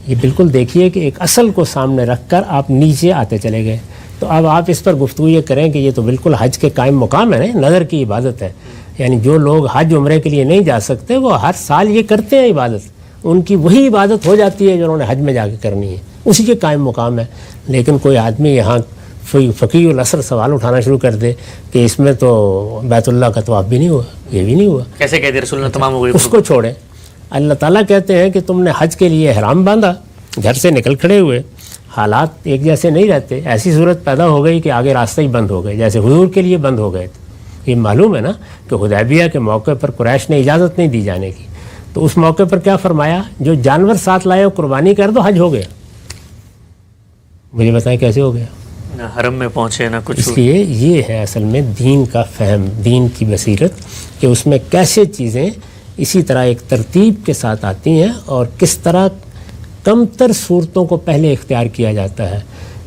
B: یہ بالکل دیکھیے کہ ایک اصل کو سامنے رکھ کر آپ نیچے آتے چلے گئے. تو اب آپ اس پر گفتگو یہ کریں کہ یہ تو بالکل حج کے قائم مقام ہے نا، نظر کی عبادت ہے. یعنی جو لوگ حج عمرے کے لیے نہیں جا سکتے وہ ہر سال یہ کرتے ہیں عبادت، ان کی وہی عبادت ہو جاتی ہے جو انہوں نے حج میں جا کے کرنی ہے، اسی کے قائم مقام ہے. لیکن کوئی آدمی یہاں فقیہ العصر سوال اٹھانا شروع کر دے کہ اس میں تو بیت اللہ کا طواف بھی نہیں ہوا، یہ بھی نہیں ہوا،
A: کیسے کہتے رسول اللہ تمام ہو گئی؟
B: اس کو چھوڑیں. اللہ تعالیٰ کہتے ہیں کہ تم نے حج کے لیے احرام باندھا، گھر سے نکل کھڑے ہوئے، حالات ایک جیسے نہیں رہتے، ایسی صورت پیدا ہو گئی کہ آگے راستے ہی بند ہو گئے، جیسے حضور کے لیے بند ہو گئے تھے. یہ معلوم ہے نا کہ حدیبیہ کے موقع پر قریش نے اجازت نہیں دی جانے کی، تو اس موقع پر کیا فرمایا؟ جو جانور ساتھ لائے ہو قربانی کر دو، حج ہو گیا. مجھے بتائیں کیسے ہو گیا؟
A: نہ حرم میں پہنچے نہ کچھ.
B: اس لیے یہ ہے اصل میں دین کا فہم، دین کی بصیرت، کہ اس میں کیسے چیزیں اسی طرح ایک ترتیب کے ساتھ آتی ہیں اور کس طرح کم تر صورتوں کو پہلے اختیار کیا جاتا ہے.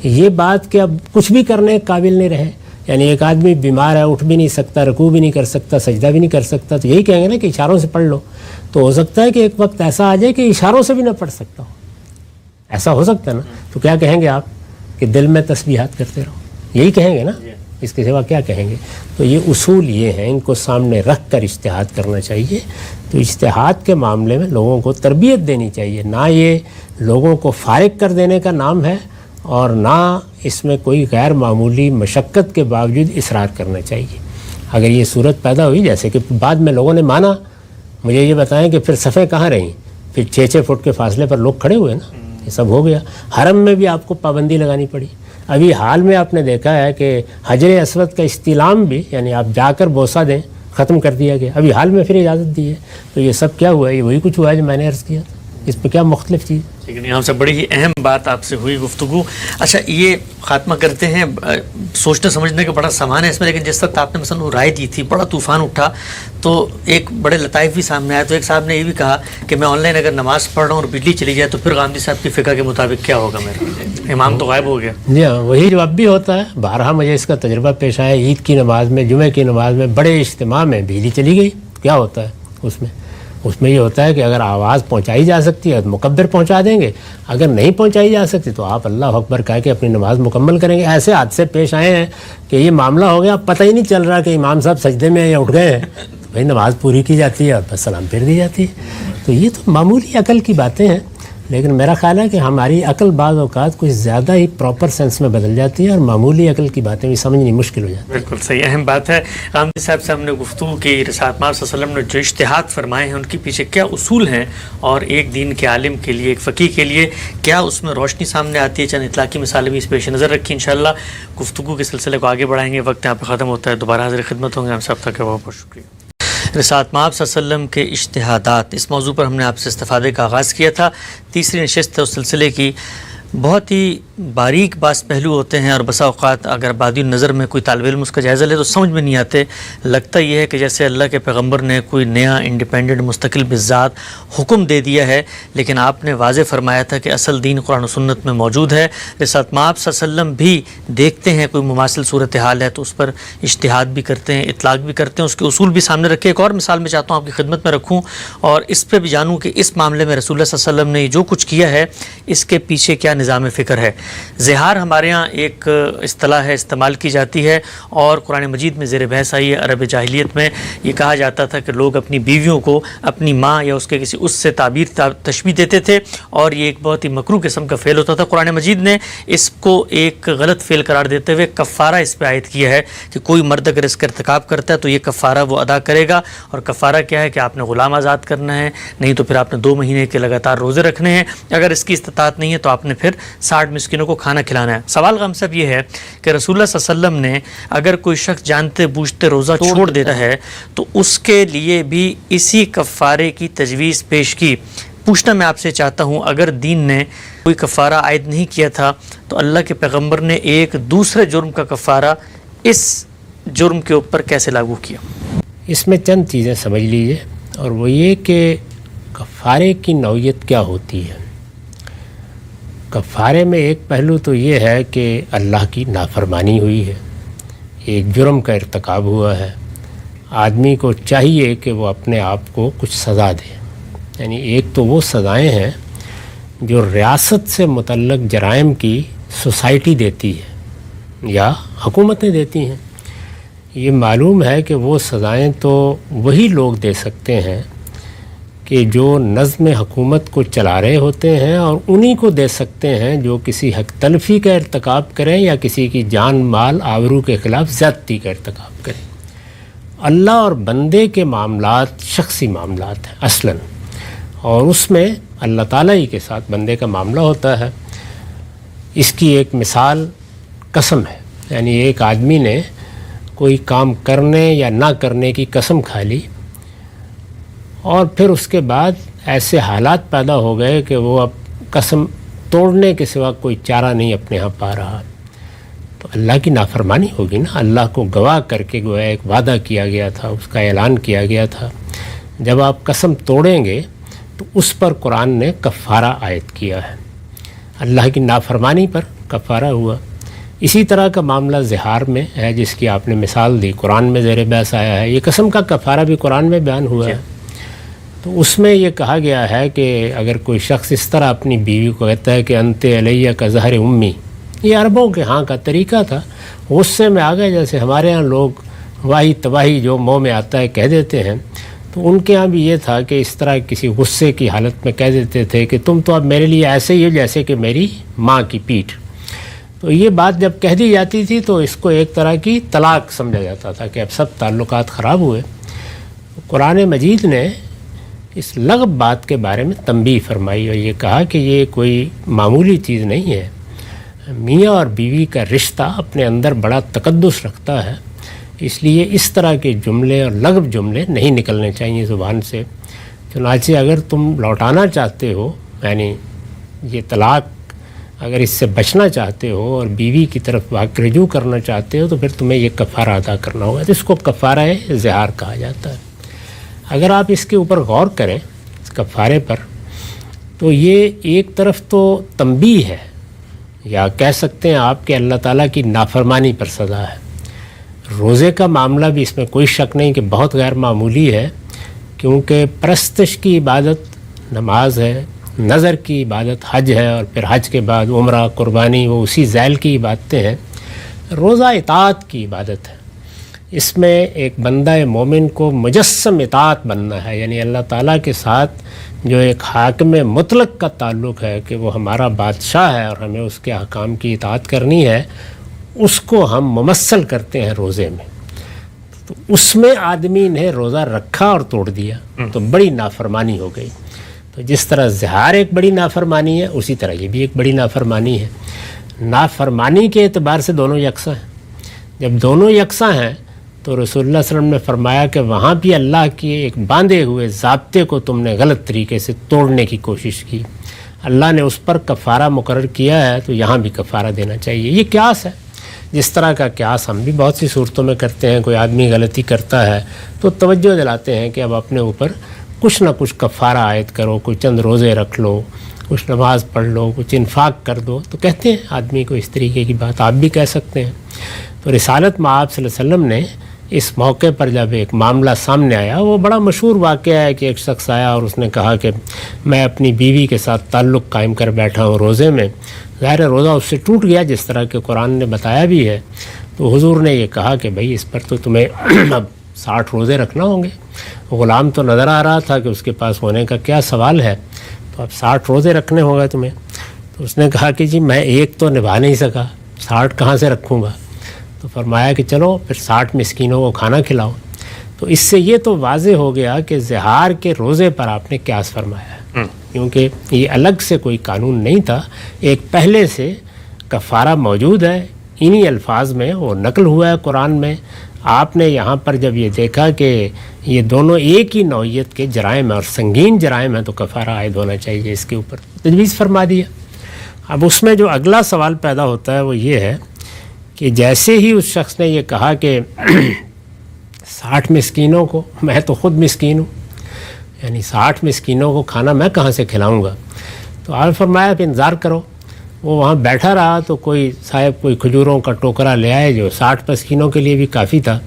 B: یہ بات کہ اب کچھ بھی کرنے کے قابل نہیں رہے، یعنی ایک آدمی بیمار ہے، اٹھ بھی نہیں سکتا، رکوع بھی نہیں کر سکتا، سجدہ بھی نہیں کر سکتا، تو یہی کہیں گے نا کہ اشاروں سے پڑھ لو. تو ہو سکتا ہے کہ ایک وقت ایسا آ جائے کہ اشاروں سے بھی نہ پڑھ سکتا ہو، ایسا ہو سکتا ہے نا. تو کیا کہیں گے آپ کہ دل میں تسبیحات کرتے رہو، یہی کہیں گے نا، اس کے سوا کیا کہیں گے؟ تو یہ اصول یہ ہیں، ان کو سامنے رکھ کر اجتہاد کرنا چاہیے. تو اجتہاد کے معاملے میں لوگوں کو تربیت دینی چاہیے، نہ یہ لوگوں کو فارغ کر دینے کا نام ہے اور نہ اس میں کوئی غیر معمولی مشقت کے باوجود اصرار کرنا چاہیے. اگر یہ صورت پیدا ہوئی جیسے کہ بعد میں لوگوں نے مانا، مجھے یہ بتائیں کہ پھر صفیں کہاں رہیں؟ پھر 6-6 فٹ کے فاصلے پر لوگ کھڑے ہوئے نا، یہ سب ہو گیا. حرم میں بھی آپ کو پابندی لگانی پڑی. ابھی حال میں آپ نے دیکھا ہے کہ حجر اسود کا استلام بھی، یعنی آپ جا کر بوسہ دیں، ختم کر دیا گیا. ابھی حال میں پھر اجازت دی ہے. تو یہ سب کیا ہوا ہے؟ یہ وہی کچھ ہوا ہے جو میں نے عرض کیا تھا. اس پہ کیا مختلف چیز؟
A: لیکن یہاں سے بڑی ہی اہم بات آپ سے ہوئی گفتگو. اچھا یہ خاتمہ کرتے ہیں، سوچنے سمجھنے کا بڑا سامان ہے اس میں، لیکن جس وقت آپ نے مثلا وہ رائے دی تھی، بڑا طوفان اٹھا، تو ایک بڑے لطائف بھی سامنے آیا. تو ایک صاحب نے یہ بھی کہا کہ میں آن لائن اگر نماز پڑھ رہا ہوں اور بجلی چلی جائے تو پھر غامدی صاحب کی فقہ کے مطابق کیا ہوگا؟ میرا امام تو غائب ہو گیا.
B: جی ہاں، وہی جواب بھی ہوتا ہے. بارہا مجھے اس کا تجربہ پیش آیا. عید کی نماز میں، جمعہ کی نماز میں، بڑے اجتماع میں بجلی چلی گئی. کیا ہوتا ہے اس میں یہ ہوتا ہے کہ اگر آواز پہنچائی جا سکتی ہے تو مکبر پہنچا دیں گے، اگر نہیں پہنچائی جا سکتی تو آپ اللہ اکبر کہہ کے اپنی نماز مکمل کریں گے. ایسے حادثے پیش آئے ہیں کہ یہ معاملہ ہو گیا، پتہ ہی نہیں چل رہا کہ امام صاحب سجدے میں یا اٹھ گئے ہیں، تو بھائی نماز پوری کی جاتی ہے اور بس سلام پھیر دی جاتی ہے. تو یہ تو معمولی عقل کی باتیں ہیں، لیکن میرا خیال ہے کہ ہماری عقل بعض اوقات کچھ زیادہ ہی پراپر سینس میں بدل جاتی ہے اور معمولی عقل کی باتیں بھی سمجھنی مشکل ہو جاتی ہے.
A: بالکل صحیح، اہم بات ہے. غامدی صاحب سے ہم نے گفتگو کی، رسالت مآب صلی اللہ علیہ وسلم نے جو اجتہاد فرمائے ہیں ان کے پیچھے کیا اصول ہیں، اور ایک دین کے عالم کے لیے، ایک فقیہ کے لیے کیا اس میں روشنی سامنے آتی ہے. چند اطلاقی مثالیں بھی اس پیش نظر رکھی. انشاءاللہ گفتگو کے سلسلے کو آگے بڑھائیں گے. وقت یہاں پہ ختم ہوتا ہے، دوبارہ حاضر خدمت ہوں گے. ہم سب تک بہت بہت شکریہ. رسالت مآب صلی اللہ علیہ وسلم کے اجتہادات، اس موضوع پر ہم نے آپ سے استفادے کا آغاز کیا تھا. تیسری نشست ہے اس سلسلے کی. بہت ہی باریک بعض پہلو ہوتے ہیں اور بسا اوقات اگر بادی نظر میں کوئی طالب علم اس کا جائزہ لے تو سمجھ میں نہیں آتے. لگتا یہ ہے کہ جیسے اللہ کے پیغمبر نے کوئی نیا انڈیپینڈنٹ مستقل بذات حکم دے دیا ہے، لیکن آپ نے واضح فرمایا تھا کہ اصل دین قرآن و سنت میں موجود ہے. رسالت مآب صلی اللہ علیہ وسلم بھی دیکھتے ہیں کوئی مماثل صورتحال ہے تو اس پر اجتہاد بھی کرتے ہیں، اطلاق بھی کرتے ہیں، اس کے اصول بھی سامنے رکھے. ایک اور مثال میں چاہتا ہوں آپ کی خدمت میں رکھوں اور اس پہ بھی جانوں کہ اس معاملے میں رسول اللہ صلی اللہ علیہ وسلم نے جو کچھ کیا ہے اس کے پیچھے کیا نظام فکر ہے. زہار ہمارے ہاں ایک اصطلاح ہے، استعمال کی جاتی ہے اور قرآن مجید میں زیر بحث آئی ہے. عرب جاہلیت میں یہ کہا جاتا تھا کہ لوگ اپنی بیویوں کو اپنی ماں یا اس کے کسی اس سے تشبیہ دیتے تھے اور یہ ایک بہت ہی مکروہ قسم کا فعل ہوتا تھا. قرآن مجید نے اس کو ایک غلط فعل قرار دیتے ہوئے کفارہ اس پہ عائد کیا ہے کہ کوئی مرد اگر اس کا ارتکاب کرتا ہے تو یہ کفارہ وہ ادا کرے گا. اور کفارہ کیا ہے کہ آپ نے غلام آزاد کرنا ہے، نہیں تو پھر آپ نے 2 مہینے کے لگاتار روزے رکھنے ہیں. اگر اس کی استطاعت نہیں ہے تو آپ نے پھر 60 مسکینوں کو کھانا کھلانا ہے. سوال غم صاحب یہ ہے کہ رسول اللہ صلی اللہ علیہ وسلم نے اگر کوئی شخص جانتے بوجھتے روزہ چھوڑ دیتا ہے تو اس کے لیے بھی اسی کفارے کی تجویز پیش کی. پوچھنا میں آپ سے چاہتا ہوں، اگر دین نے کوئی کفارہ عائد نہیں کیا تھا تو اللہ کے پیغمبر نے ایک دوسرے جرم کا کفارہ اس جرم کے اوپر کیسے لاگو کیا؟
B: اس میں چند چیزیں سمجھ لیجئے، اور وہ یہ کہ کفارے کی نوعیت کیا ہوتی ہے. کفارے میں ایک پہلو تو یہ ہے کہ اللہ کی نافرمانی ہوئی ہے، ایک جرم کا ارتکاب ہوا ہے. آدمی کو چاہیے کہ وہ اپنے آپ کو کچھ سزا دے. یعنی ایک تو وہ سزائیں ہیں جو ریاست سے متعلق جرائم کی سوسائٹی دیتی ہے یا حکومتیں دیتی ہیں. یہ معلوم ہے کہ وہ سزائیں تو وہی لوگ دے سکتے ہیں کہ جو نظم حکومت کو چلا رہے ہوتے ہیں اور انہی کو دے سکتے ہیں جو کسی حق تلفی کا ارتکاب کریں یا کسی کی جان مال آبرو کے خلاف زیادتی کا ارتکاب کریں۔ اللہ اور بندے کے معاملات شخصی معاملات ہیں اصلاً، اور اس میں اللہ تعالیٰ ہی کے ساتھ بندے کا معاملہ ہوتا ہے۔ اس کی ایک مثال قسم ہے، یعنی ایک آدمی نے کوئی کام کرنے یا نہ کرنے کی قسم کھا لی، اور پھر اس کے بعد ایسے حالات پیدا ہو گئے کہ وہ اب قسم توڑنے کے سوا کوئی چارہ نہیں اپنے ہاں پا رہا، تو اللہ کی نافرمانی ہوگی نا۔ اللہ کو گواہ کر کے گویا ایک وعدہ کیا گیا تھا، اس کا اعلان کیا گیا تھا، جب آپ قسم توڑیں گے تو اس پر قرآن نے کفارہ عائد کیا ہے، اللہ کی نافرمانی پر کفارہ ہوا۔ اسی طرح کا معاملہ زہار میں ہے جس کی آپ نے مثال دی، قرآن میں زیر بحث آیا ہے، یہ قسم کا کفارہ بھی قرآن میں بیان ہوا ہے۔ تو اس میں یہ کہا گیا ہے کہ اگر کوئی شخص اس طرح اپنی بیوی کو کہتا ہے کہ انت علیہ کا زہر امی، یہ عربوں کے ہاں کا طریقہ تھا، غصے میں آ گئے، جیسے ہمارے ہاں لوگ واہی تباہی جو منہ میں آتا ہے کہہ دیتے ہیں، تو ان کے ہاں بھی یہ تھا کہ اس طرح کسی غصے کی حالت میں کہہ دیتے تھے کہ تم تو اب میرے لیے ایسے ہی ہو جیسے کہ میری ماں کی پیٹھ۔ تو یہ بات جب کہہ دی جاتی تھی تو اس کو ایک طرح کی طلاق سمجھا جاتا تھا کہ اب سب تعلقات خراب ہوئے۔ قرآن مجید نے اس لغو بات کے بارے میں تنبیہ فرمائی اور یہ کہا کہ یہ کوئی معمولی چیز نہیں ہے، میاں اور بیوی کا رشتہ اپنے اندر بڑا تقدس رکھتا ہے، اس لیے اس طرح کے جملے اور لغو جملے نہیں نکلنے چاہیے زبان سے۔ چنانچہ اگر تم لوٹانا چاہتے ہو، یعنی یہ طلاق اگر اس سے بچنا چاہتے ہو اور بیوی کی طرف رجوع کرنا چاہتے ہو تو پھر تمہیں یہ کفارہ ادا کرنا ہوگا، تو اس کو کفارہ زہار کہا جاتا ہے۔ اگر آپ اس کے اوپر غور کریں اس کفارے پر، تو یہ ایک طرف تو تنبیہ ہے، یا کہہ سکتے ہیں آپ کہ اللہ تعالیٰ کی نافرمانی پر سزا ہے۔ روزے کا معاملہ بھی اس میں کوئی شک نہیں کہ بہت غیر معمولی ہے، کیونکہ پرستش کی عبادت نماز ہے، نظر کی عبادت حج ہے، اور پھر حج کے بعد عمرہ قربانی وہ اسی ذیل کی عبادتیں ہیں۔ روزہ اطاعت کی عبادت ہے، اس میں ایک بندہ مومن کو مجسم اطاعت بننا ہے، یعنی اللہ تعالیٰ کے ساتھ جو ایک حاکم مطلق کا تعلق ہے کہ وہ ہمارا بادشاہ ہے اور ہمیں اس کے احکام کی اطاعت کرنی ہے، اس کو ہم ممثل کرتے ہیں روزے میں۔ تو اس میں آدمی نے روزہ رکھا اور توڑ دیا تو بڑی نافرمانی ہو گئی۔ تو جس طرح زہار ایک بڑی نافرمانی ہے، اسی طرح یہ بھی ایک بڑی نافرمانی ہے۔ نافرمانی کے اعتبار سے دونوں یکساں ہیں۔ جب دونوں یکساں ہیں تو رسول اللہ صلی اللہ علیہ وسلم نے فرمایا کہ وہاں بھی اللہ کے ایک باندھے ہوئے ضابطے کو تم نے غلط طریقے سے توڑنے کی کوشش کی، اللہ نے اس پر کفارہ مقرر کیا ہے، تو یہاں بھی کفارہ دینا چاہیے۔ یہ قیاس ہے، جس طرح کا قیاس ہم بھی بہت سی صورتوں میں کرتے ہیں۔ کوئی آدمی غلطی کرتا ہے تو توجہ دلاتے ہیں کہ اب اپنے اوپر کچھ نہ کچھ کفارہ عائد کرو، کوئی چند روزے رکھ لو، کچھ نماز پڑھ لو، کچھ انفاق کر دو، تو کہتے ہیں آدمی کو اس طریقے کی بات آپ بھی کہہ سکتے ہیں۔ تو رسالت مآب صلی اللہ علیہ وسلم نے اس موقع پر جب ایک معاملہ سامنے آیا، وہ بڑا مشہور واقعہ ہے کہ ایک شخص آیا اور اس نے کہا کہ میں اپنی بیوی کے ساتھ تعلق قائم کر بیٹھا ہوں روزے میں، ظاہر روزہ اس سے ٹوٹ گیا جس طرح کہ قرآن نے بتایا بھی ہے۔ تو حضور نے یہ کہا کہ بھئی اس پر تو تمہیں اب 60 روزے رکھنا ہوں گے۔ غلام تو نظر آ رہا تھا کہ اس کے پاس ہونے کا کیا سوال ہے، تو اب 60 روزے رکھنے ہوں گے تمہیں۔ تو اس نے کہا کہ جی میں ایک تو نبھا نہیں سکا، 60 کہاں سے رکھوں گا؟ تو فرمایا کہ چلو پھر 60 مسکینوں کو کھانا کھلاؤ۔ تو اس سے یہ تو واضح ہو گیا کہ زہار کے روزے پر آپ نے قیاس فرمایا ہے، کیونکہ یہ الگ سے کوئی قانون نہیں تھا، ایک پہلے سے کفارہ موجود ہے، انہی الفاظ میں وہ نقل ہوا ہے قرآن میں۔ آپ نے یہاں پر جب یہ دیکھا کہ یہ دونوں ایک ہی نوعیت کے جرائم ہیں اور سنگین جرائم ہیں، تو کفارہ عائد ہونا چاہیے اس کے اوپر، تجویز فرما دیا۔ اب اس میں جو اگلا سوال پیدا ہوتا ہے وہ یہ ہے کہ جیسے ہی اس شخص نے یہ کہا کہ 60 مسکینوں کو، میں تو خود مسکین ہوں، یعنی 60 مسکینوں کو کھانا میں کہاں سے کھلاؤں گا؟ تو آپ فرمایا کہ انتظار کرو۔ وہ وہاں بیٹھا رہا تو کوئی صاحب کوئی کھجوروں کا ٹوکرا لے آئے جو 60 مسکینوں کے لیے بھی کافی تھا۔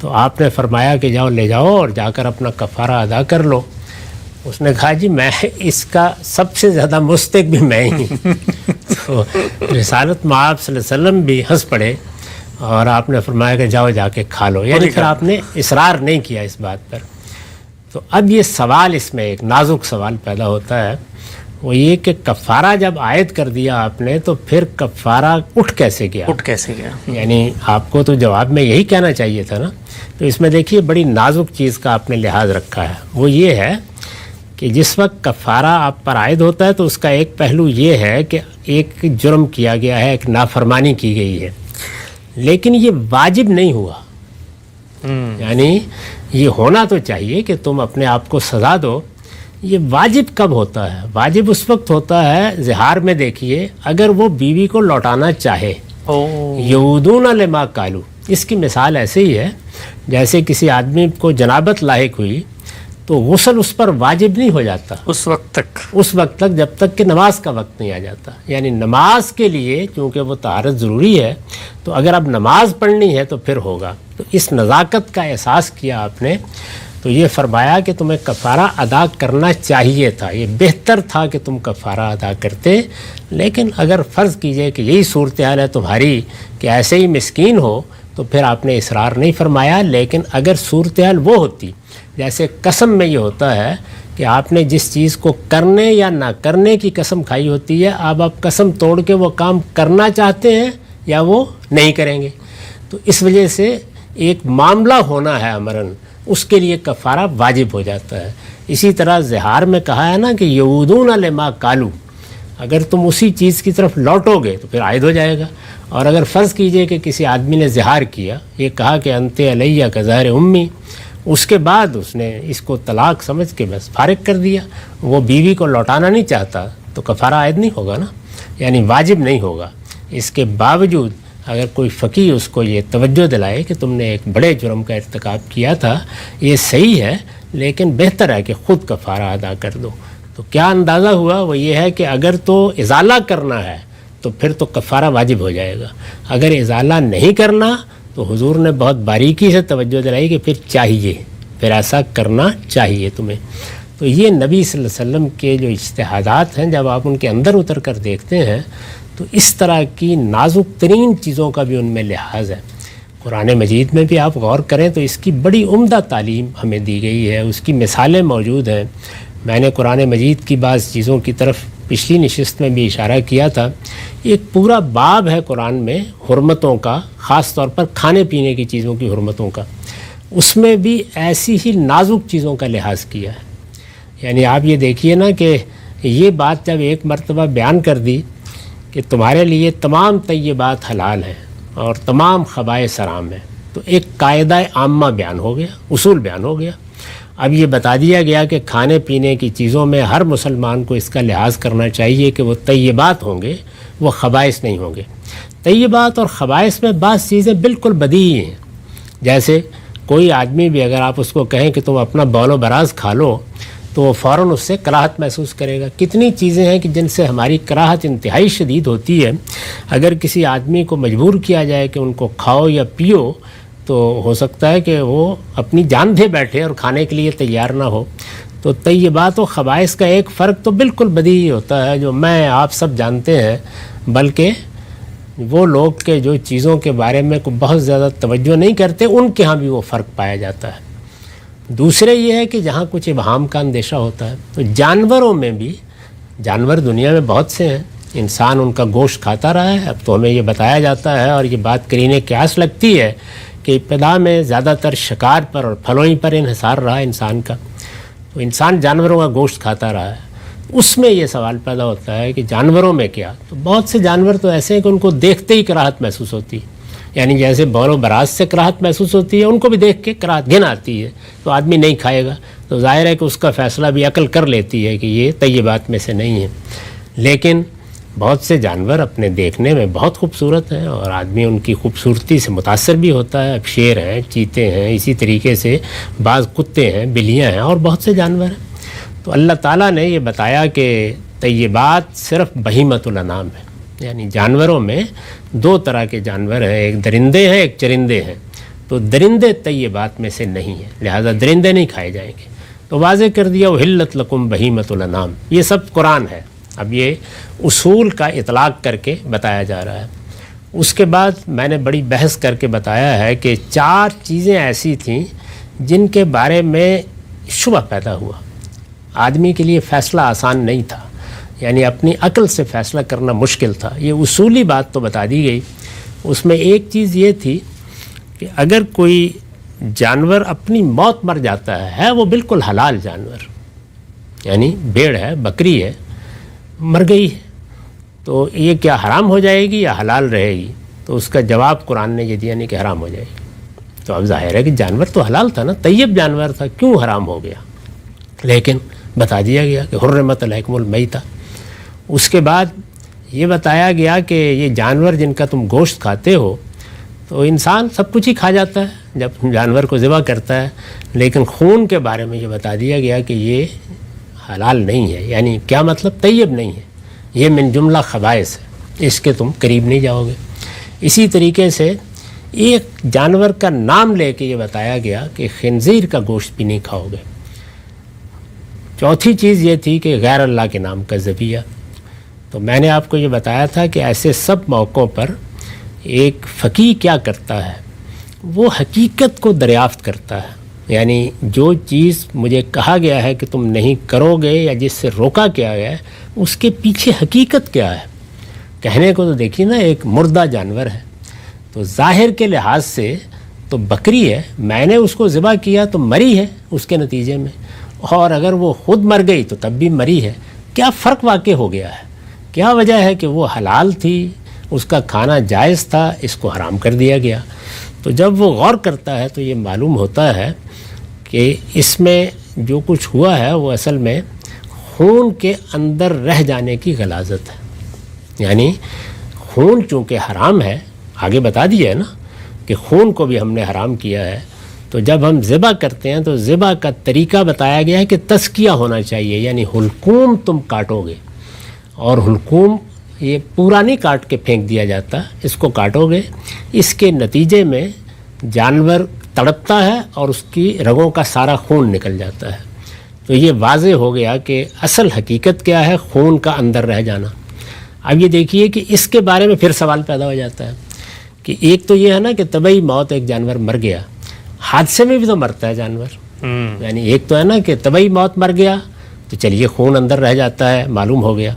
B: تو آپ نے فرمایا کہ جاؤ لے جاؤ اور جا کر اپنا کفارہ ادا کر لو۔ اس نے کہا جی میں اس کا سب سے زیادہ مستحق بھی میں ہی۔ تو رسالت مآب صلی اللہ علیہ وسلم بھی ہنس پڑے اور آپ نے فرمایا کہ جاؤ جا کے کھا لو، یعنی پھر آپ نے اصرار نہیں کیا اس بات پر۔ تو اب یہ سوال اس میں ایک نازک سوال پیدا ہوتا ہے، وہ یہ کہ کفارہ جب عائد کر دیا آپ نے تو پھر کفارہ اٹھ کیسے گیا؟ یعنی آپ کو تو جواب میں یہی کہنا چاہیے تھا نا. تو اس میں دیکھیے بڑی نازک چیز کا آپ نے لحاظ رکھا ہے، وہ یہ ہے کہ جس وقت کفارہ آپ پر عائد ہوتا ہے تو اس کا ایک پہلو یہ ہے کہ ایک جرم کیا گیا ہے، ایک نافرمانی کی گئی ہے، لیکن یہ واجب نہیں ہوا. یعنی یہ ہونا تو چاہیے کہ تم اپنے آپ کو سزا دو. یہ واجب کب ہوتا ہے؟ واجب اس وقت ہوتا ہے، زہار میں دیکھیے، اگر وہ بیوی کو لوٹانا چاہے. یعودون لما قالوا، اس کی مثال ایسے ہی ہے جیسے کسی آدمی کو جنابت لاحق ہوئی تو غسل اس پر واجب نہیں ہو جاتا اس وقت تک جب تک کہ نماز کا وقت نہیں آ جاتا. یعنی نماز کے لیے چونکہ وہ طہارت ضروری ہے تو اگر اب نماز پڑھنی ہے تو پھر ہوگا. تو اس نزاکت کا احساس کیا آپ نے تو یہ فرمایا کہ تمہیں کفارہ ادا کرنا چاہیے تھا، یہ بہتر تھا کہ تم کفارہ ادا کرتے. لیکن اگر فرض کیجئے کہ یہی صورتحال ہے تمہاری کہ ایسے ہی مسکین ہو تو پھر آپ نے اصرار نہیں فرمایا. لیکن اگر صورتحال وہ ہوتی جیسے قسم میں یہ ہوتا ہے کہ آپ نے جس چیز کو کرنے یا نہ کرنے کی قسم کھائی ہوتی ہے، اب آپ قسم توڑ کے وہ کام کرنا چاہتے ہیں یا وہ نہیں کریں گے، تو اس وجہ سے ایک معاملہ ہونا ہے امرن، اس کے لیے کفارہ واجب ہو جاتا ہے. اسی طرح زہار میں کہا ہے نا کہ یعودون لما قالوا، اگر تم اسی چیز کی طرف لوٹو گے تو پھر عائد ہو جائے گا. اور اگر فرض کیجئے کہ کسی آدمی نے زہار کیا، یہ کہا کہ انت علیہ کظہر امی، اس کے بعد اس نے اس کو طلاق سمجھ کے بس فارغ کر دیا، وہ بیوی کو لوٹانا نہیں چاہتا تو کفارہ عائد نہیں ہوگا نا، یعنی واجب نہیں ہوگا. اس کے باوجود اگر کوئی فقیہ اس کو یہ توجہ دلائے کہ تم نے ایک بڑے جرم کا ارتکاب کیا تھا، یہ صحیح ہے لیکن بہتر ہے کہ خود کفارہ ادا کر دو. تو کیا اندازہ ہوا؟ وہ یہ ہے کہ اگر تو ازالہ کرنا ہے تو پھر تو کفارہ واجب ہو جائے گا. اگر ازالہ نہیں کرنا تو حضور نے بہت باریکی سے توجہ دلائی کہ پھر چاہیے، پھر ایسا کرنا چاہیے تمہیں. تو یہ نبی صلی اللہ علیہ وسلم کے جو اجتہادات ہیں جب آپ ان کے اندر اتر کر دیکھتے ہیں تو اس طرح کی نازک ترین چیزوں کا بھی ان میں لحاظ ہے. قرآن مجید میں بھی آپ غور کریں تو اس کی بڑی عمدہ تعلیم ہمیں دی گئی ہے، اس کی مثالیں موجود ہیں. میں نے قرآن مجید کی بعض چیزوں کی طرف پچھلی نشست میں بھی اشارہ کیا تھا. ایک پورا باب ہے قرآن میں حرمتوں کا، خاص طور پر کھانے پینے کی چیزوں کی حرمتوں کا. اس میں بھی ایسی ہی نازک چیزوں کا لحاظ کیا ہے. یعنی آپ یہ دیکھیے نا کہ یہ بات جب ایک مرتبہ بیان کر دی کہ تمہارے لیے تمام طیبات حلال ہیں اور تمام خبائث حرام ہیں، تو ایک قاعدہ عامہ بیان ہو گیا، اصول بیان ہو گیا. اب یہ بتا دیا گیا کہ کھانے پینے کی چیزوں میں ہر مسلمان کو اس کا لحاظ کرنا چاہیے کہ وہ طیبات ہوں گے، وہ خبائث نہیں ہوں گے. طیبات اور خبائث میں بعض چیزیں بالکل بدیہی ہیں. جیسے کوئی آدمی بھی اگر آپ اس کو کہیں کہ تم اپنا بول و براز کھا لو تو وہ فوراً اس سے کراہت محسوس کرے گا. کتنی چیزیں ہیں کہ جن سے ہماری کراہت انتہائی شدید ہوتی ہے. اگر کسی آدمی کو مجبور کیا جائے کہ ان کو کھاؤ یا پیو تو ہو سکتا ہے کہ وہ اپنی جان دے بیٹھے اور کھانے کے لیے تیار نہ ہو. تو طیبات و خبائث کا ایک فرق تو بالکل بدیہی ہوتا ہے جو میں آپ سب جانتے ہیں، بلکہ وہ لوگ کے جو چیزوں کے بارے میں کوئی بہت زیادہ توجہ نہیں کرتے ان کے ہاں بھی وہ فرق پایا جاتا ہے. دوسرے یہ ہے کہ جہاں کچھ ابہام کا اندیشہ ہوتا ہے تو جانوروں میں بھی، جانور دنیا میں بہت سے ہیں، انسان ان کا گوشت کھاتا رہا ہے. اب تو ہمیں یہ بتایا جاتا ہے اور یہ بات قرینِ قیاس لگتی ہے کہ ابتدا میں زیادہ تر شکار پر اور پھلوں ہی پر انحصار رہا انسان کا، تو انسان جانوروں کا گوشت کھاتا رہا ہے. اس میں یہ سوال پیدا ہوتا ہے کہ جانوروں میں کیا؟ تو بہت سے جانور تو ایسے ہیں کہ ان کو دیکھتے ہی کراہت محسوس ہوتی ہے. یعنی جیسے بول و براز سے کراہت محسوس ہوتی ہے، ان کو بھی دیکھ کے کراہت گھن آتی ہے، تو آدمی نہیں کھائے گا. تو ظاہر ہے کہ اس کا فیصلہ بھی عقل کر لیتی ہے کہ یہ طیبات میں سے نہیں ہے. لیکن بہت سے جانور اپنے دیکھنے میں بہت خوبصورت ہیں اور آدمی ان کی خوبصورتی سے متاثر بھی ہوتا ہے. اب شیر ہیں، چیتے ہیں، اسی طریقے سے بعض کتے ہیں، بلیاں ہیں اور بہت سے جانور ہیں. تو اللہ تعالیٰ نے یہ بتایا کہ طیبات صرف بہیمۃ الانعام ہے. یعنی جانوروں میں دو طرح کے جانور ہیں، ایک درندے ہیں، ایک چرندے ہیں. تو درندے طیبات میں سے نہیں ہیں، لہذا درندے نہیں کھائے جائیں گے. تو واضح کر دیا احلت لکم بہیمۃ الانعام. یہ سب قرآن ہے. اب یہ اصول کا اطلاق کر کے بتایا جا رہا ہے. اس کے بعد میں نے بڑی بحث کر کے بتایا ہے کہ 4 چیزیں ایسی تھیں جن کے بارے میں شبہ پیدا ہوا. آدمی کے لیے فیصلہ آسان نہیں تھا، یعنی اپنی عقل سے فیصلہ کرنا مشکل تھا. یہ اصولی بات تو بتا دی گئی. اس میں ایک چیز یہ تھی کہ اگر کوئی جانور اپنی موت مر جاتا ہے وہ بالکل حلال جانور، یعنی بھیڑ ہے، بکری ہے، مر گئی ہے، تو یہ کیا حرام ہو جائے گی یا حلال رہے گی؟ تو اس کا جواب قرآن نے یہ دیا نہیں کہ حرام ہو جائے گی. تو اب ظاہر ہے کہ جانور تو حلال تھا نا، طیب جانور تھا، کیوں حرام ہو گیا؟ لیکن بتا دیا گیا کہ حرمت علیکم المیتہ. اس کے بعد یہ بتایا گیا کہ یہ جانور جن کا تم گوشت کھاتے ہو، تو انسان سب کچھ ہی کھا جاتا ہے جب جانور کو ذبح کرتا ہے، لیکن خون کے بارے میں یہ بتا دیا گیا کہ یہ حلال نہیں ہے. یعنی کیا مطلب؟ طیب نہیں ہے، یہ من جملہ خبائث ہے، اس کے تم قریب نہیں جاؤ گے. اسی طریقے سے ایک جانور کا نام لے کے یہ بتایا گیا کہ خنزیر کا گوشت بھی نہیں کھاؤ گے. چوتھی چیز یہ تھی کہ غیر اللہ کے نام کا ذبیحہ. تو میں نے آپ کو یہ بتایا تھا کہ ایسے سب موقعوں پر ایک فقیہ کیا کرتا ہے، وہ حقیقت کو دریافت کرتا ہے. یعنی جو چیز مجھے کہا گیا ہے کہ تم نہیں کرو گے یا جس سے روکا کیا گیا ہے، اس کے پیچھے حقیقت کیا ہے. کہنے کو تو دیکھیے نا ایک مردہ جانور ہے، تو ظاہر کے لحاظ سے تو بکری ہے، میں نے اس کو ذبح کیا تو مری ہے اس کے نتیجے میں، اور اگر وہ خود مر گئی تو تب بھی مری ہے. کیا فرق واقع ہو گیا ہے؟ کیا وجہ ہے کہ وہ حلال تھی، اس کا کھانا جائز تھا، اس کو حرام کر دیا گیا؟ تو جب وہ غور کرتا ہے تو یہ معلوم ہوتا ہے کہ اس میں جو کچھ ہوا ہے وہ اصل میں خون کے اندر رہ جانے کی غلاظت ہے. یعنی خون چونکہ حرام ہے، آگے بتا دیا ہے نا کہ خون کو بھی ہم نے حرام کیا ہے، تو جب ہم ذبح کرتے ہیں تو ذبح کا طریقہ بتایا گیا ہے کہ تزکیہ ہونا چاہیے. یعنی حلقوم تم کاٹو گے، اور حلقوم یہ پورا نہیں کاٹ کے پھینک دیا جاتا، اس کو کاٹو گے. اس کے نتیجے میں جانور تڑپتا ہے اور اس کی رگوں کا سارا خون نکل جاتا ہے. تو یہ واضح ہو گیا کہ اصل حقیقت کیا ہے، خون کا اندر رہ جانا. اب یہ دیکھیے کہ اس کے بارے میں پھر سوال پیدا ہو جاتا ہے کہ ایک تو یہ ہے نا کہ طبعی موت، ایک جانور مر گیا، حادثے میں بھی تو مرتا ہے جانور. یعنی ایک تو ہے نا کہ طبعی موت مر گیا تو چلیے خون اندر رہ جاتا ہے، معلوم ہو گیا.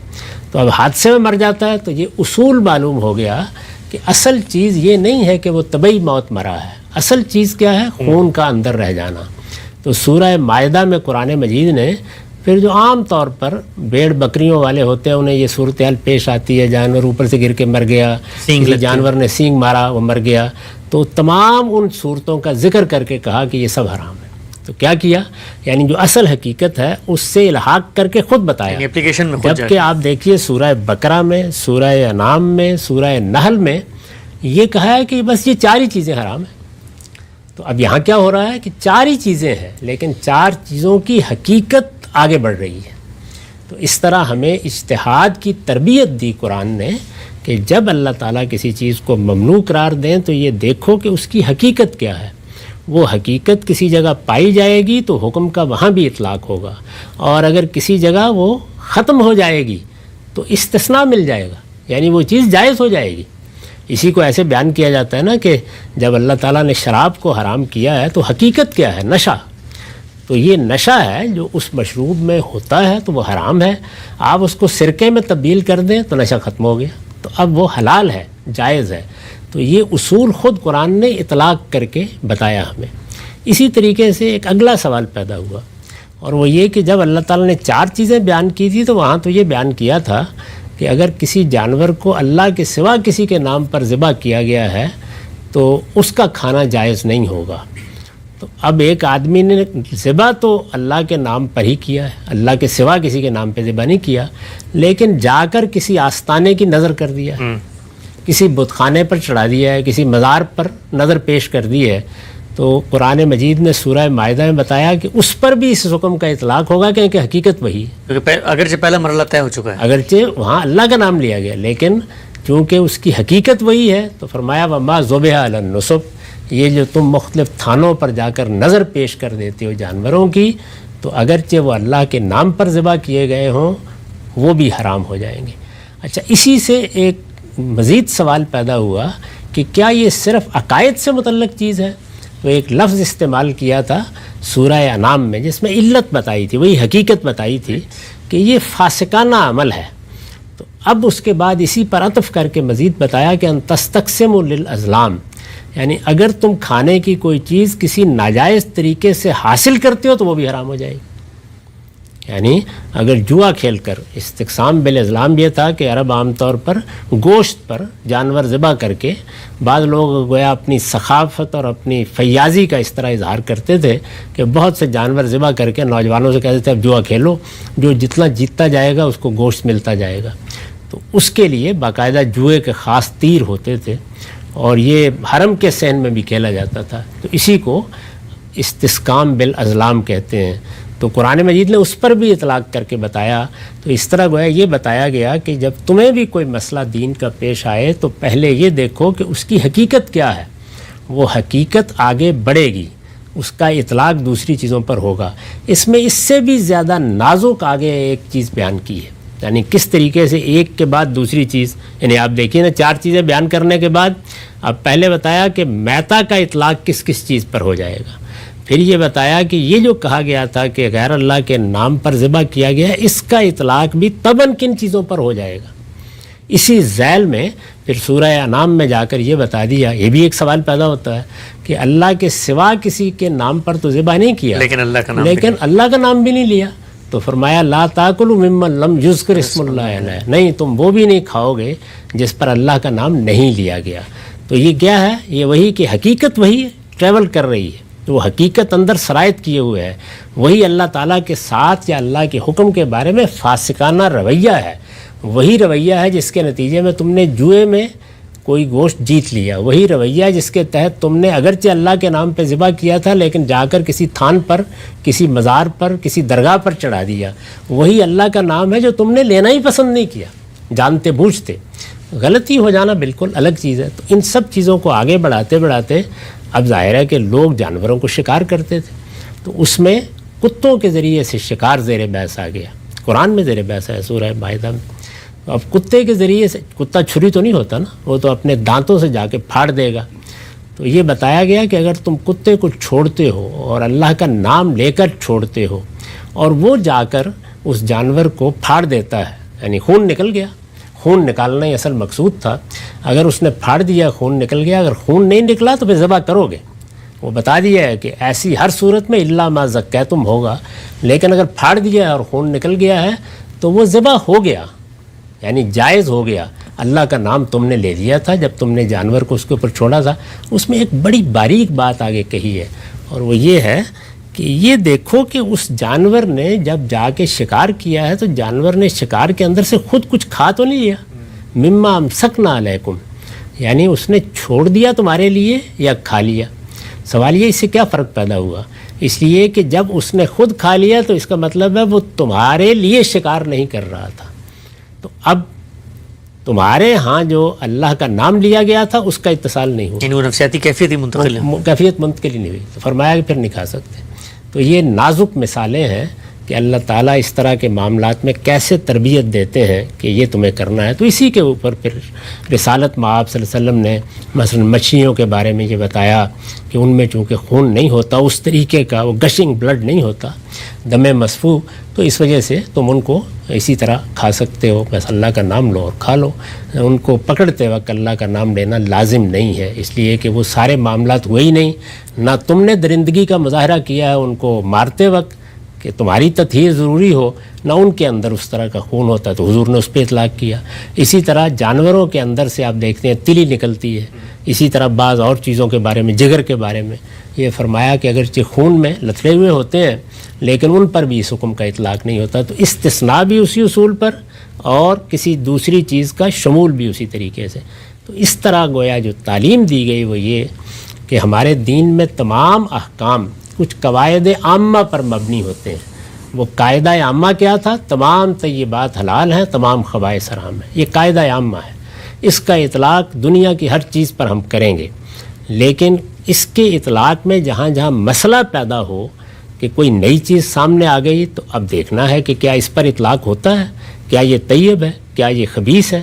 B: تو اب حادثے میں مر جاتا ہے تو یہ اصول معلوم ہو گیا کہ اصل چیز یہ نہیں ہے کہ وہ طبعی موت مرا ہے، اصل چیز کیا ہے؟ خون کا اندر رہ جانا. تو سورہ مائدہ میں قرآن مجید نے پھر جو عام طور پر بھیڑ بکریوں والے ہوتے ہیں انہیں یہ صورتحال پیش آتی ہے، جانور اوپر سے گر کے مر گیا، جانور نے سینگ مارا وہ مر گیا، تو تمام ان صورتوں کا ذکر کر کے کہا کہ یہ سب حرام ہے. تو کیا کیا؟ یعنی جو اصل حقیقت ہے اس سے الحاق کر کے خود بتایا.
A: اپلیکیشن میں
B: جبکہ آپ دیکھیے سورہ بقرہ میں، سورہ انعام میں، سورہ نحل میں یہ کہا ہے کہ بس یہ چار ہی چیزیں حرام ہیں. تو اب یہاں کیا ہو رہا ہے کہ چار ہی چیزیں ہیں، لیکن چار چیزوں کی حقیقت آگے بڑھ رہی ہے. تو اس طرح ہمیں اجتہاد کی تربیت دی قرآن نے کہ جب اللہ تعالیٰ کسی چیز کو ممنوع قرار دیں تو یہ دیکھو کہ اس کی حقیقت کیا ہے. وہ حقیقت کسی جگہ پائی جائے گی تو حکم کا وہاں بھی اطلاق ہوگا، اور اگر کسی جگہ وہ ختم ہو جائے گی تو استثناء مل جائے گا، یعنی وہ چیز جائز ہو جائے گی. اسی کو ایسے بیان کیا جاتا ہے نا کہ جب اللہ تعالیٰ نے شراب کو حرام کیا ہے تو حقیقت کیا ہے؟ نشہ. تو یہ نشہ ہے جو اس مشروب میں ہوتا ہے تو وہ حرام ہے. آپ اس کو سرکے میں تبدیل کر دیں تو نشہ ختم ہو گیا، تو اب وہ حلال ہے، جائز ہے. تو یہ اصول خود قرآن نے اطلاق کر کے بتایا ہمیں. اسی طریقے سے ایک اگلا سوال پیدا ہوا، اور وہ یہ کہ جب اللہ تعالیٰ نے چار چیزیں بیان کی تھی تو وہاں تو یہ بیان کیا تھا کہ اگر کسی جانور کو اللہ کے سوا کسی کے نام پر ذبح کیا گیا ہے تو اس کا کھانا جائز نہیں ہوگا. تو اب ایک آدمی نے ذبح تو اللہ کے نام پر ہی کیا ہے، اللہ کے سوا کسی کے نام پہ ذبح نہیں کیا، لیکن جا کر کسی آستانے کی نظر کر دیا ہے، کسی بت خانے پر چڑھا دیا ہے، کسی مزار پر نظر پیش کر دی ہے. تو قرآن مجید نے سورہ مائدہ میں بتایا کہ اس پر بھی اس حکم کا اطلاق ہوگا کہ حقیقت وہی ہے.
A: اگرچہ پہلا مرحلہ طے ہو چکا ہے،
B: اگرچہ وہاں اللہ کا نام لیا گیا، لیکن چونکہ اس کی حقیقت وہی ہے تو فرمایا وما ذبح علی النصب. یہ جو تم مختلف تھانوں پر جا کر نظر پیش کر دیتے ہو جانوروں کی، تو اگرچہ وہ اللہ کے نام پر ذبح کیے گئے ہوں وہ بھی حرام ہو جائیں گے. اچھا، اسی سے ایک مزید سوال پیدا ہوا کہ کیا یہ صرف عقائد سے متعلق چیز ہے؟ تو ایک لفظ استعمال کیا تھا سورہ انعام میں جس میں علت بتائی تھی، وہی حقیقت بتائی تھی کہ یہ فاسقانہ عمل ہے. تو اب اس کے بعد اسی پر عطف کر کے مزید بتایا کہ ان تستقسموا للازلام، یعنی اگر تم کھانے کی کوئی چیز کسی ناجائز طریقے سے حاصل کرتے ہو تو وہ بھی حرام ہو جائے گی. یعنی اگر جوا کھیل کر، استقسام بالازلام یہ تھا کہ عرب عام طور پر گوشت پر جانور ذبح کر کے بعض لوگ گویا اپنی ثقافت اور اپنی فیاضی کا اس طرح اظہار کرتے تھے کہ بہت سے جانور ذبح کر کے نوجوانوں سے کہتے تھے اب جوا کھیلو، جو جتنا جیتتا جائے گا اس کو گوشت ملتا جائے گا. تو اس کے لیے باقاعدہ جوئے کے خاص تیر ہوتے تھے اور یہ حرم کے صحن میں بھی کھیلا جاتا تھا. تو اسی کو استسقام بالازلام کہتے ہیں. تو قرآن مجید نے اس پر بھی اطلاق کر کے بتایا. تو اس طرح گویا یہ بتایا گیا کہ جب تمہیں بھی کوئی مسئلہ دین کا پیش آئے تو پہلے یہ دیکھو کہ اس کی حقیقت کیا ہے. وہ حقیقت آگے بڑھے گی، اس کا اطلاق دوسری چیزوں پر ہوگا. اس میں اس سے بھی زیادہ نازک آگے ایک چیز بیان کی ہے، یعنی کس طریقے سے ایک کے بعد دوسری چیز، یعنی آپ دیکھیے نا 4 چیزیں بیان کرنے کے بعد اب پہلے بتایا کہ میتا کا اطلاق کس کس چیز پر ہو جائے گا. پھر یہ بتایا کہ یہ جو کہا گیا تھا کہ غیر اللہ کے نام پر ذبح کیا گیا ہے اس کا اطلاق بھی طبعاً کن چیزوں پر ہو جائے گا. اسی ذیل میں پھر سورہ انعام میں جا کر یہ بتا دیا. یہ بھی ایک سوال پیدا ہوتا ہے کہ اللہ کے سوا کسی کے نام پر تو ذبح نہیں کیا،
A: لیکن
B: اللہ کا نام بھی نہیں لیا. تو فرمایا لا تاکلوا ممن لم یذکر اسم اللہ علیہ، نہیں تم وہ بھی نہیں کھاؤ گے جس پر اللہ کا نام نہیں لیا گیا. تو یہ کیا ہے؟ یہ وہی کہ حقیقت وہی ٹریول کر رہی ہے، تو وہ حقیقت اندر سرایت کیے ہوئے ہے. وہی اللہ تعالیٰ کے ساتھ یا اللہ کے حکم کے بارے میں فاسقانہ رویہ ہے. وہی رویہ ہے جس کے نتیجے میں تم نے جوئے میں کوئی گوشت جیت لیا. وہی رویہ جس کے تحت تم نے اگرچہ اللہ کے نام پہ ذبح کیا تھا لیکن جا کر کسی تھان پر، کسی مزار پر، کسی درگاہ پر چڑھا دیا. وہی اللہ کا نام ہے جو تم نے لینا ہی پسند نہیں کیا، جانتے بوجھتے. غلطی ہو جانا بالکل الگ چیز ہے. تو ان سب چیزوں کو آگے بڑھاتے بڑھاتے اب ظاہر ہے کہ لوگ جانوروں کو شکار کرتے تھے، تو اس میں کتوں کے ذریعے سے شکار زیر بحث آ گیا. قرآن میں زیر بحث ہے سورہ مائدہ میں. اب کتے کے ذریعے سے، کتا چھری تو نہیں ہوتا نا، وہ تو اپنے دانتوں سے جا کے پھاڑ دے گا. تو یہ بتایا گیا کہ اگر تم کتے کو چھوڑتے ہو اور اللہ کا نام لے کر چھوڑتے ہو اور وہ جا کر اس جانور کو پھاڑ دیتا ہے، یعنی خون نکل گیا، خون نکالنا ہی اصل مقصود تھا. اگر اس نے پھاڑ دیا، خون نکل گیا، اگر خون نہیں نکلا تو پھر ذبح کرو گے. وہ بتا دیا ہے کہ ایسی ہر صورت میں الا ما زکیتم ہوگا، لیکن اگر پھاڑ دیا اور خون نکل گیا ہے تو وہ ذبح ہو گیا، یعنی جائز ہو گیا. اللہ کا نام تم نے لے لیا تھا جب تم نے جانور کو اس کے اوپر چھوڑا تھا. اس میں ایک بڑی باریک بات آگے کہی ہے، اور وہ یہ ہے کہ یہ دیکھو کہ اس جانور نے جب جا کے شکار کیا ہے تو جانور نے شکار کے اندر سے خود کچھ کھا تو نہیں لیا. مما امسکنا علیکم، یعنی اس نے چھوڑ دیا تمہارے لیے یا کھا لیا. سوال یہ اس سے کیا فرق پیدا ہوا؟ اس لیے کہ جب اس نے خود کھا لیا تو اس کا مطلب ہے وہ تمہارے لیے شکار نہیں کر رہا تھا. تو اب تمہارے ہاں جو اللہ کا نام لیا گیا تھا اس کا اتصال نہیں ہوا،
A: یعنی وہ نفسیاتی کیفیت ہی منتقل ہے،
B: کیفیت منتقل ہی نہیں ہوئی. تو فرمایا کہ پھر نہیں کھا سکتے. تو یہ نازک مثالیں ہیں کہ اللہ تعالیٰ اس طرح کے معاملات میں کیسے تربیت دیتے ہیں کہ یہ تمہیں کرنا ہے. تو اسی کے اوپر پھر رسالت مآب صلی اللہ علیہ وسلم نے مثلا مچھلیوں کے بارے میں یہ بتایا کہ ان میں چونکہ خون نہیں ہوتا اس طریقے کا، وہ گشنگ بلڈ نہیں ہوتا، دم مسفوح، تو اس وجہ سے تم ان کو اسی طرح کھا سکتے ہو. بس اللہ کا نام لو اور کھا لو. ان کو پکڑتے وقت اللہ کا نام لینا لازم نہیں ہے، اس لیے کہ وہ سارے معاملات ہوئے ہی نہیں. نہ تم نے درندگی کا مظاہرہ کیا ہے ان کو مارتے وقت کہ تمہاری تطہیر ضروری ہو، نہ ان کے اندر اس طرح کا خون ہوتا ہے تو حضور نے اس پہ اطلاق کیا. اسی طرح جانوروں کے اندر سے آپ دیکھتے ہیں تلی نکلتی ہے. اسی طرح بعض اور چیزوں کے بارے میں، جگر کے بارے میں یہ فرمایا کہ اگرچہ خون میں لتڑے ہوئے ہوتے ہیں لیکن ان پر بھی اس حکم کا اطلاق نہیں ہوتا. تو استثناء بھی اسی اصول پر اور کسی دوسری چیز کا شمول بھی اسی طریقے سے. تو اس طرح گویا جو تعلیم دی گئی وہ یہ کہ ہمارے دین میں تمام احکام کچھ قواعد عامہ پر مبنی ہوتے ہیں. وہ قاعدہ عامہ کیا تھا؟ تمام طیبات حلال ہیں، تمام خبائث حرام ہیں. یہ قاعدہ عامہ ہے. اس کا اطلاق دنیا کی ہر چیز پر ہم کریں گے، لیکن اس کے اطلاق میں جہاں جہاں مسئلہ پیدا ہو کہ کوئی نئی چیز سامنے آ گئی تو اب دیکھنا ہے کہ کیا اس پر اطلاق ہوتا ہے، کیا یہ طیب ہے، کیا یہ خبیث ہے.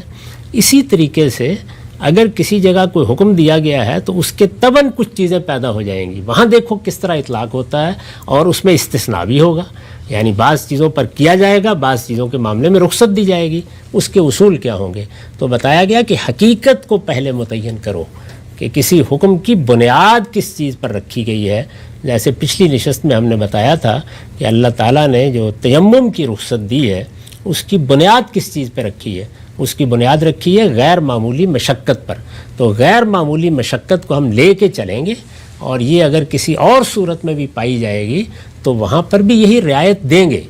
B: اسی طریقے سے اگر کسی جگہ کوئی حکم دیا گیا ہے تو اس کے تباً کچھ چیزیں پیدا ہو جائیں گی. وہاں دیکھو کس طرح اطلاق ہوتا ہے اور اس میں استثناء بھی ہوگا, یعنی بعض چیزوں پر کیا جائے گا, بعض چیزوں کے معاملے میں رخصت دی جائے گی. اس کے اصول کیا ہوں گے؟ تو بتایا گیا کہ حقیقت کو پہلے متعین کرو کہ کسی حکم کی بنیاد کس چیز پر رکھی گئی ہے. جیسے پچھلی نشست میں ہم نے بتایا تھا کہ اللہ تعالیٰ نے جو تیمم کی رخصت دی ہے اس کی بنیاد کس چیز پہ رکھی ہے؟ اس کی بنیاد رکھی ہے غیر معمولی مشقت پر. تو غیر معمولی مشقت کو ہم لے کے چلیں گے اور یہ اگر کسی اور صورت میں بھی پائی جائے گی تو وہاں پر بھی یہی رعایت دیں گے,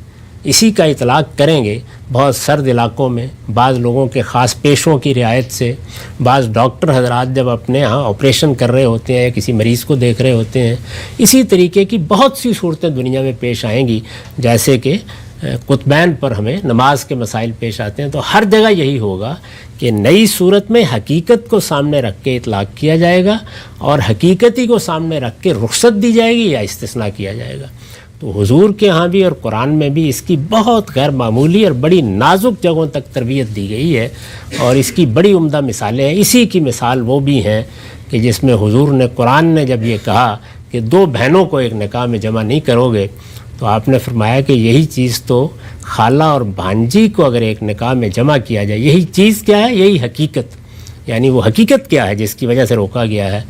B: اسی کا اطلاق کریں گے. بہت سرد علاقوں میں بعض لوگوں کے خاص پیشوں کی رعایت سے, بعض ڈاکٹر حضرات جب اپنے ہاں آپریشن کر رہے ہوتے ہیں یا کسی مریض کو دیکھ رہے ہوتے ہیں, اسی طریقے کی بہت سی صورتیں دنیا میں پیش آئیں گی. جیسے کہ قطبین پر ہمیں نماز کے مسائل پیش آتے ہیں, تو ہر جگہ یہی ہوگا کہ نئی صورت میں حقیقت کو سامنے رکھ کے اطلاق کیا جائے گا اور حقیقتی کو سامنے رکھ کے رخصت دی جائے گی یا استثناء کیا جائے گا. تو حضور کے ہاں بھی اور قرآن میں بھی اس کی بہت غیر معمولی اور بڑی نازک جگہوں تک تربیت دی گئی ہے اور اس کی بڑی عمدہ مثالیں ہیں. اسی کی مثال وہ بھی ہیں کہ جس میں حضور نے, قرآن نے جب یہ کہا کہ 2 بہنوں کو ایک نکاح میں جمع نہیں کرو گے, تو آپ نے فرمایا کہ یہی چیز تو خالہ اور بھانجی کو اگر ایک نکاح میں جمع کیا جائے, یہی چیز کیا ہے؟ یہی حقیقت. یعنی وہ حقیقت کیا ہے جس کی وجہ سے روکا گیا ہے؟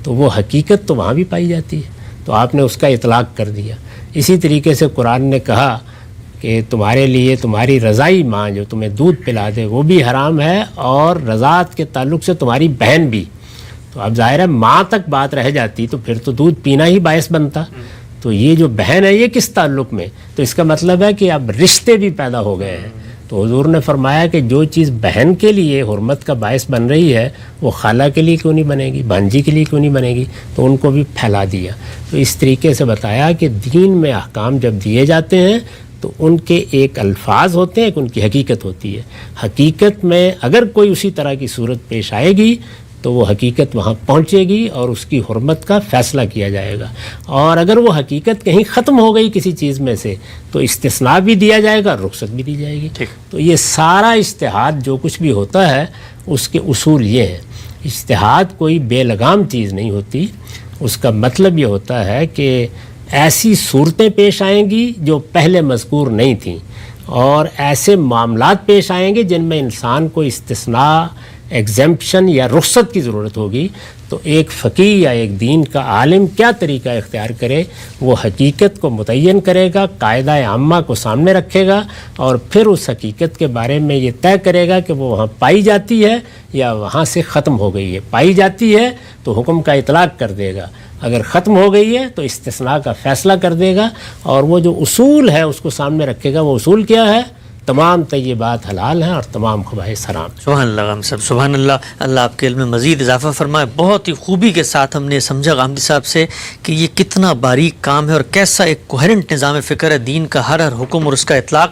B: تو وہ حقیقت تو وہاں بھی پائی جاتی ہے, تو آپ نے اس کا اطلاق کر دیا. اسی طریقے سے قرآن نے کہا کہ تمہارے لیے تمہاری رضائی ماں جو تمہیں دودھ پلا دے وہ بھی حرام ہے, اور رضاعت کے تعلق سے تمہاری بہن بھی. تو اب ظاہر ہے ماں تک بات رہ جاتی تو پھر تو دودھ پینا ہی باعث بنتا. تو یہ جو بہن ہے یہ کس تعلق میں؟ تو اس کا مطلب ہے کہ اب رشتے بھی پیدا ہو گئے ہیں. تو حضور نے فرمایا کہ جو چیز بہن کے لیے حرمت کا باعث بن رہی ہے وہ خالہ کے لیے کیوں نہیں بنے گی, بھانجی کے لیے کیوں نہیں بنے گی؟ تو ان کو بھی پھیلا دیا. تو اس طریقے سے بتایا کہ دین میں احکام جب دیے جاتے ہیں تو ان کے ایک الفاظ ہوتے ہیں, ایک ان کی حقیقت ہوتی ہے. حقیقت میں اگر کوئی اسی طرح کی صورت پیش آئے گی تو وہ حقیقت وہاں پہنچے گی اور اس کی حرمت کا فیصلہ کیا جائے گا. اور اگر وہ حقیقت کہیں ختم ہو گئی کسی چیز میں سے تو استثناء بھی دیا جائے گا, رخصت بھی دی جائے گی. تو یہ سارا اجتہاد جو کچھ بھی ہوتا ہے اس کے اصول یہ ہیں. اجتہاد کوئی بے لگام چیز نہیں ہوتی. اس کا مطلب یہ ہوتا ہے کہ ایسی صورتیں پیش آئیں گی جو پہلے مذکور نہیں تھیں, اور ایسے معاملات پیش آئیں گے جن میں انسان کو استثناء, ایگزمپشن یا رخصت کی ضرورت ہوگی. تو ایک فقیہ یا ایک دین کا عالم کیا طریقہ اختیار کرے؟ وہ حقیقت کو متعین کرے گا, قاعدہ عامہ کو سامنے رکھے گا, اور پھر اس حقیقت کے بارے میں یہ طے کرے گا کہ وہ وہاں پائی جاتی ہے یا وہاں سے ختم ہو گئی ہے. پائی جاتی ہے تو حکم کا اطلاق کر دے گا, اگر ختم ہو گئی ہے تو استثناء کا فیصلہ کر دے گا, اور وہ جو اصول ہے اس کو سامنے رکھے گا. وہ اصول کیا ہے؟ تمام طیبات حلال ہیں اور تمام خبائث حرام.
A: سبحان اللہ غامدی صاحب, سبحان اللہ. اللہ آپ کے علم میں مزید اضافہ فرمائے. بہت ہی خوبی کے ساتھ ہم نے سمجھا غامدی صاحب سے کہ یہ کتنا باریک کام ہے اور کیسا ایک کوہرنٹ نظام فکر ہے دین کا. ہر حکم اور اس کا اطلاق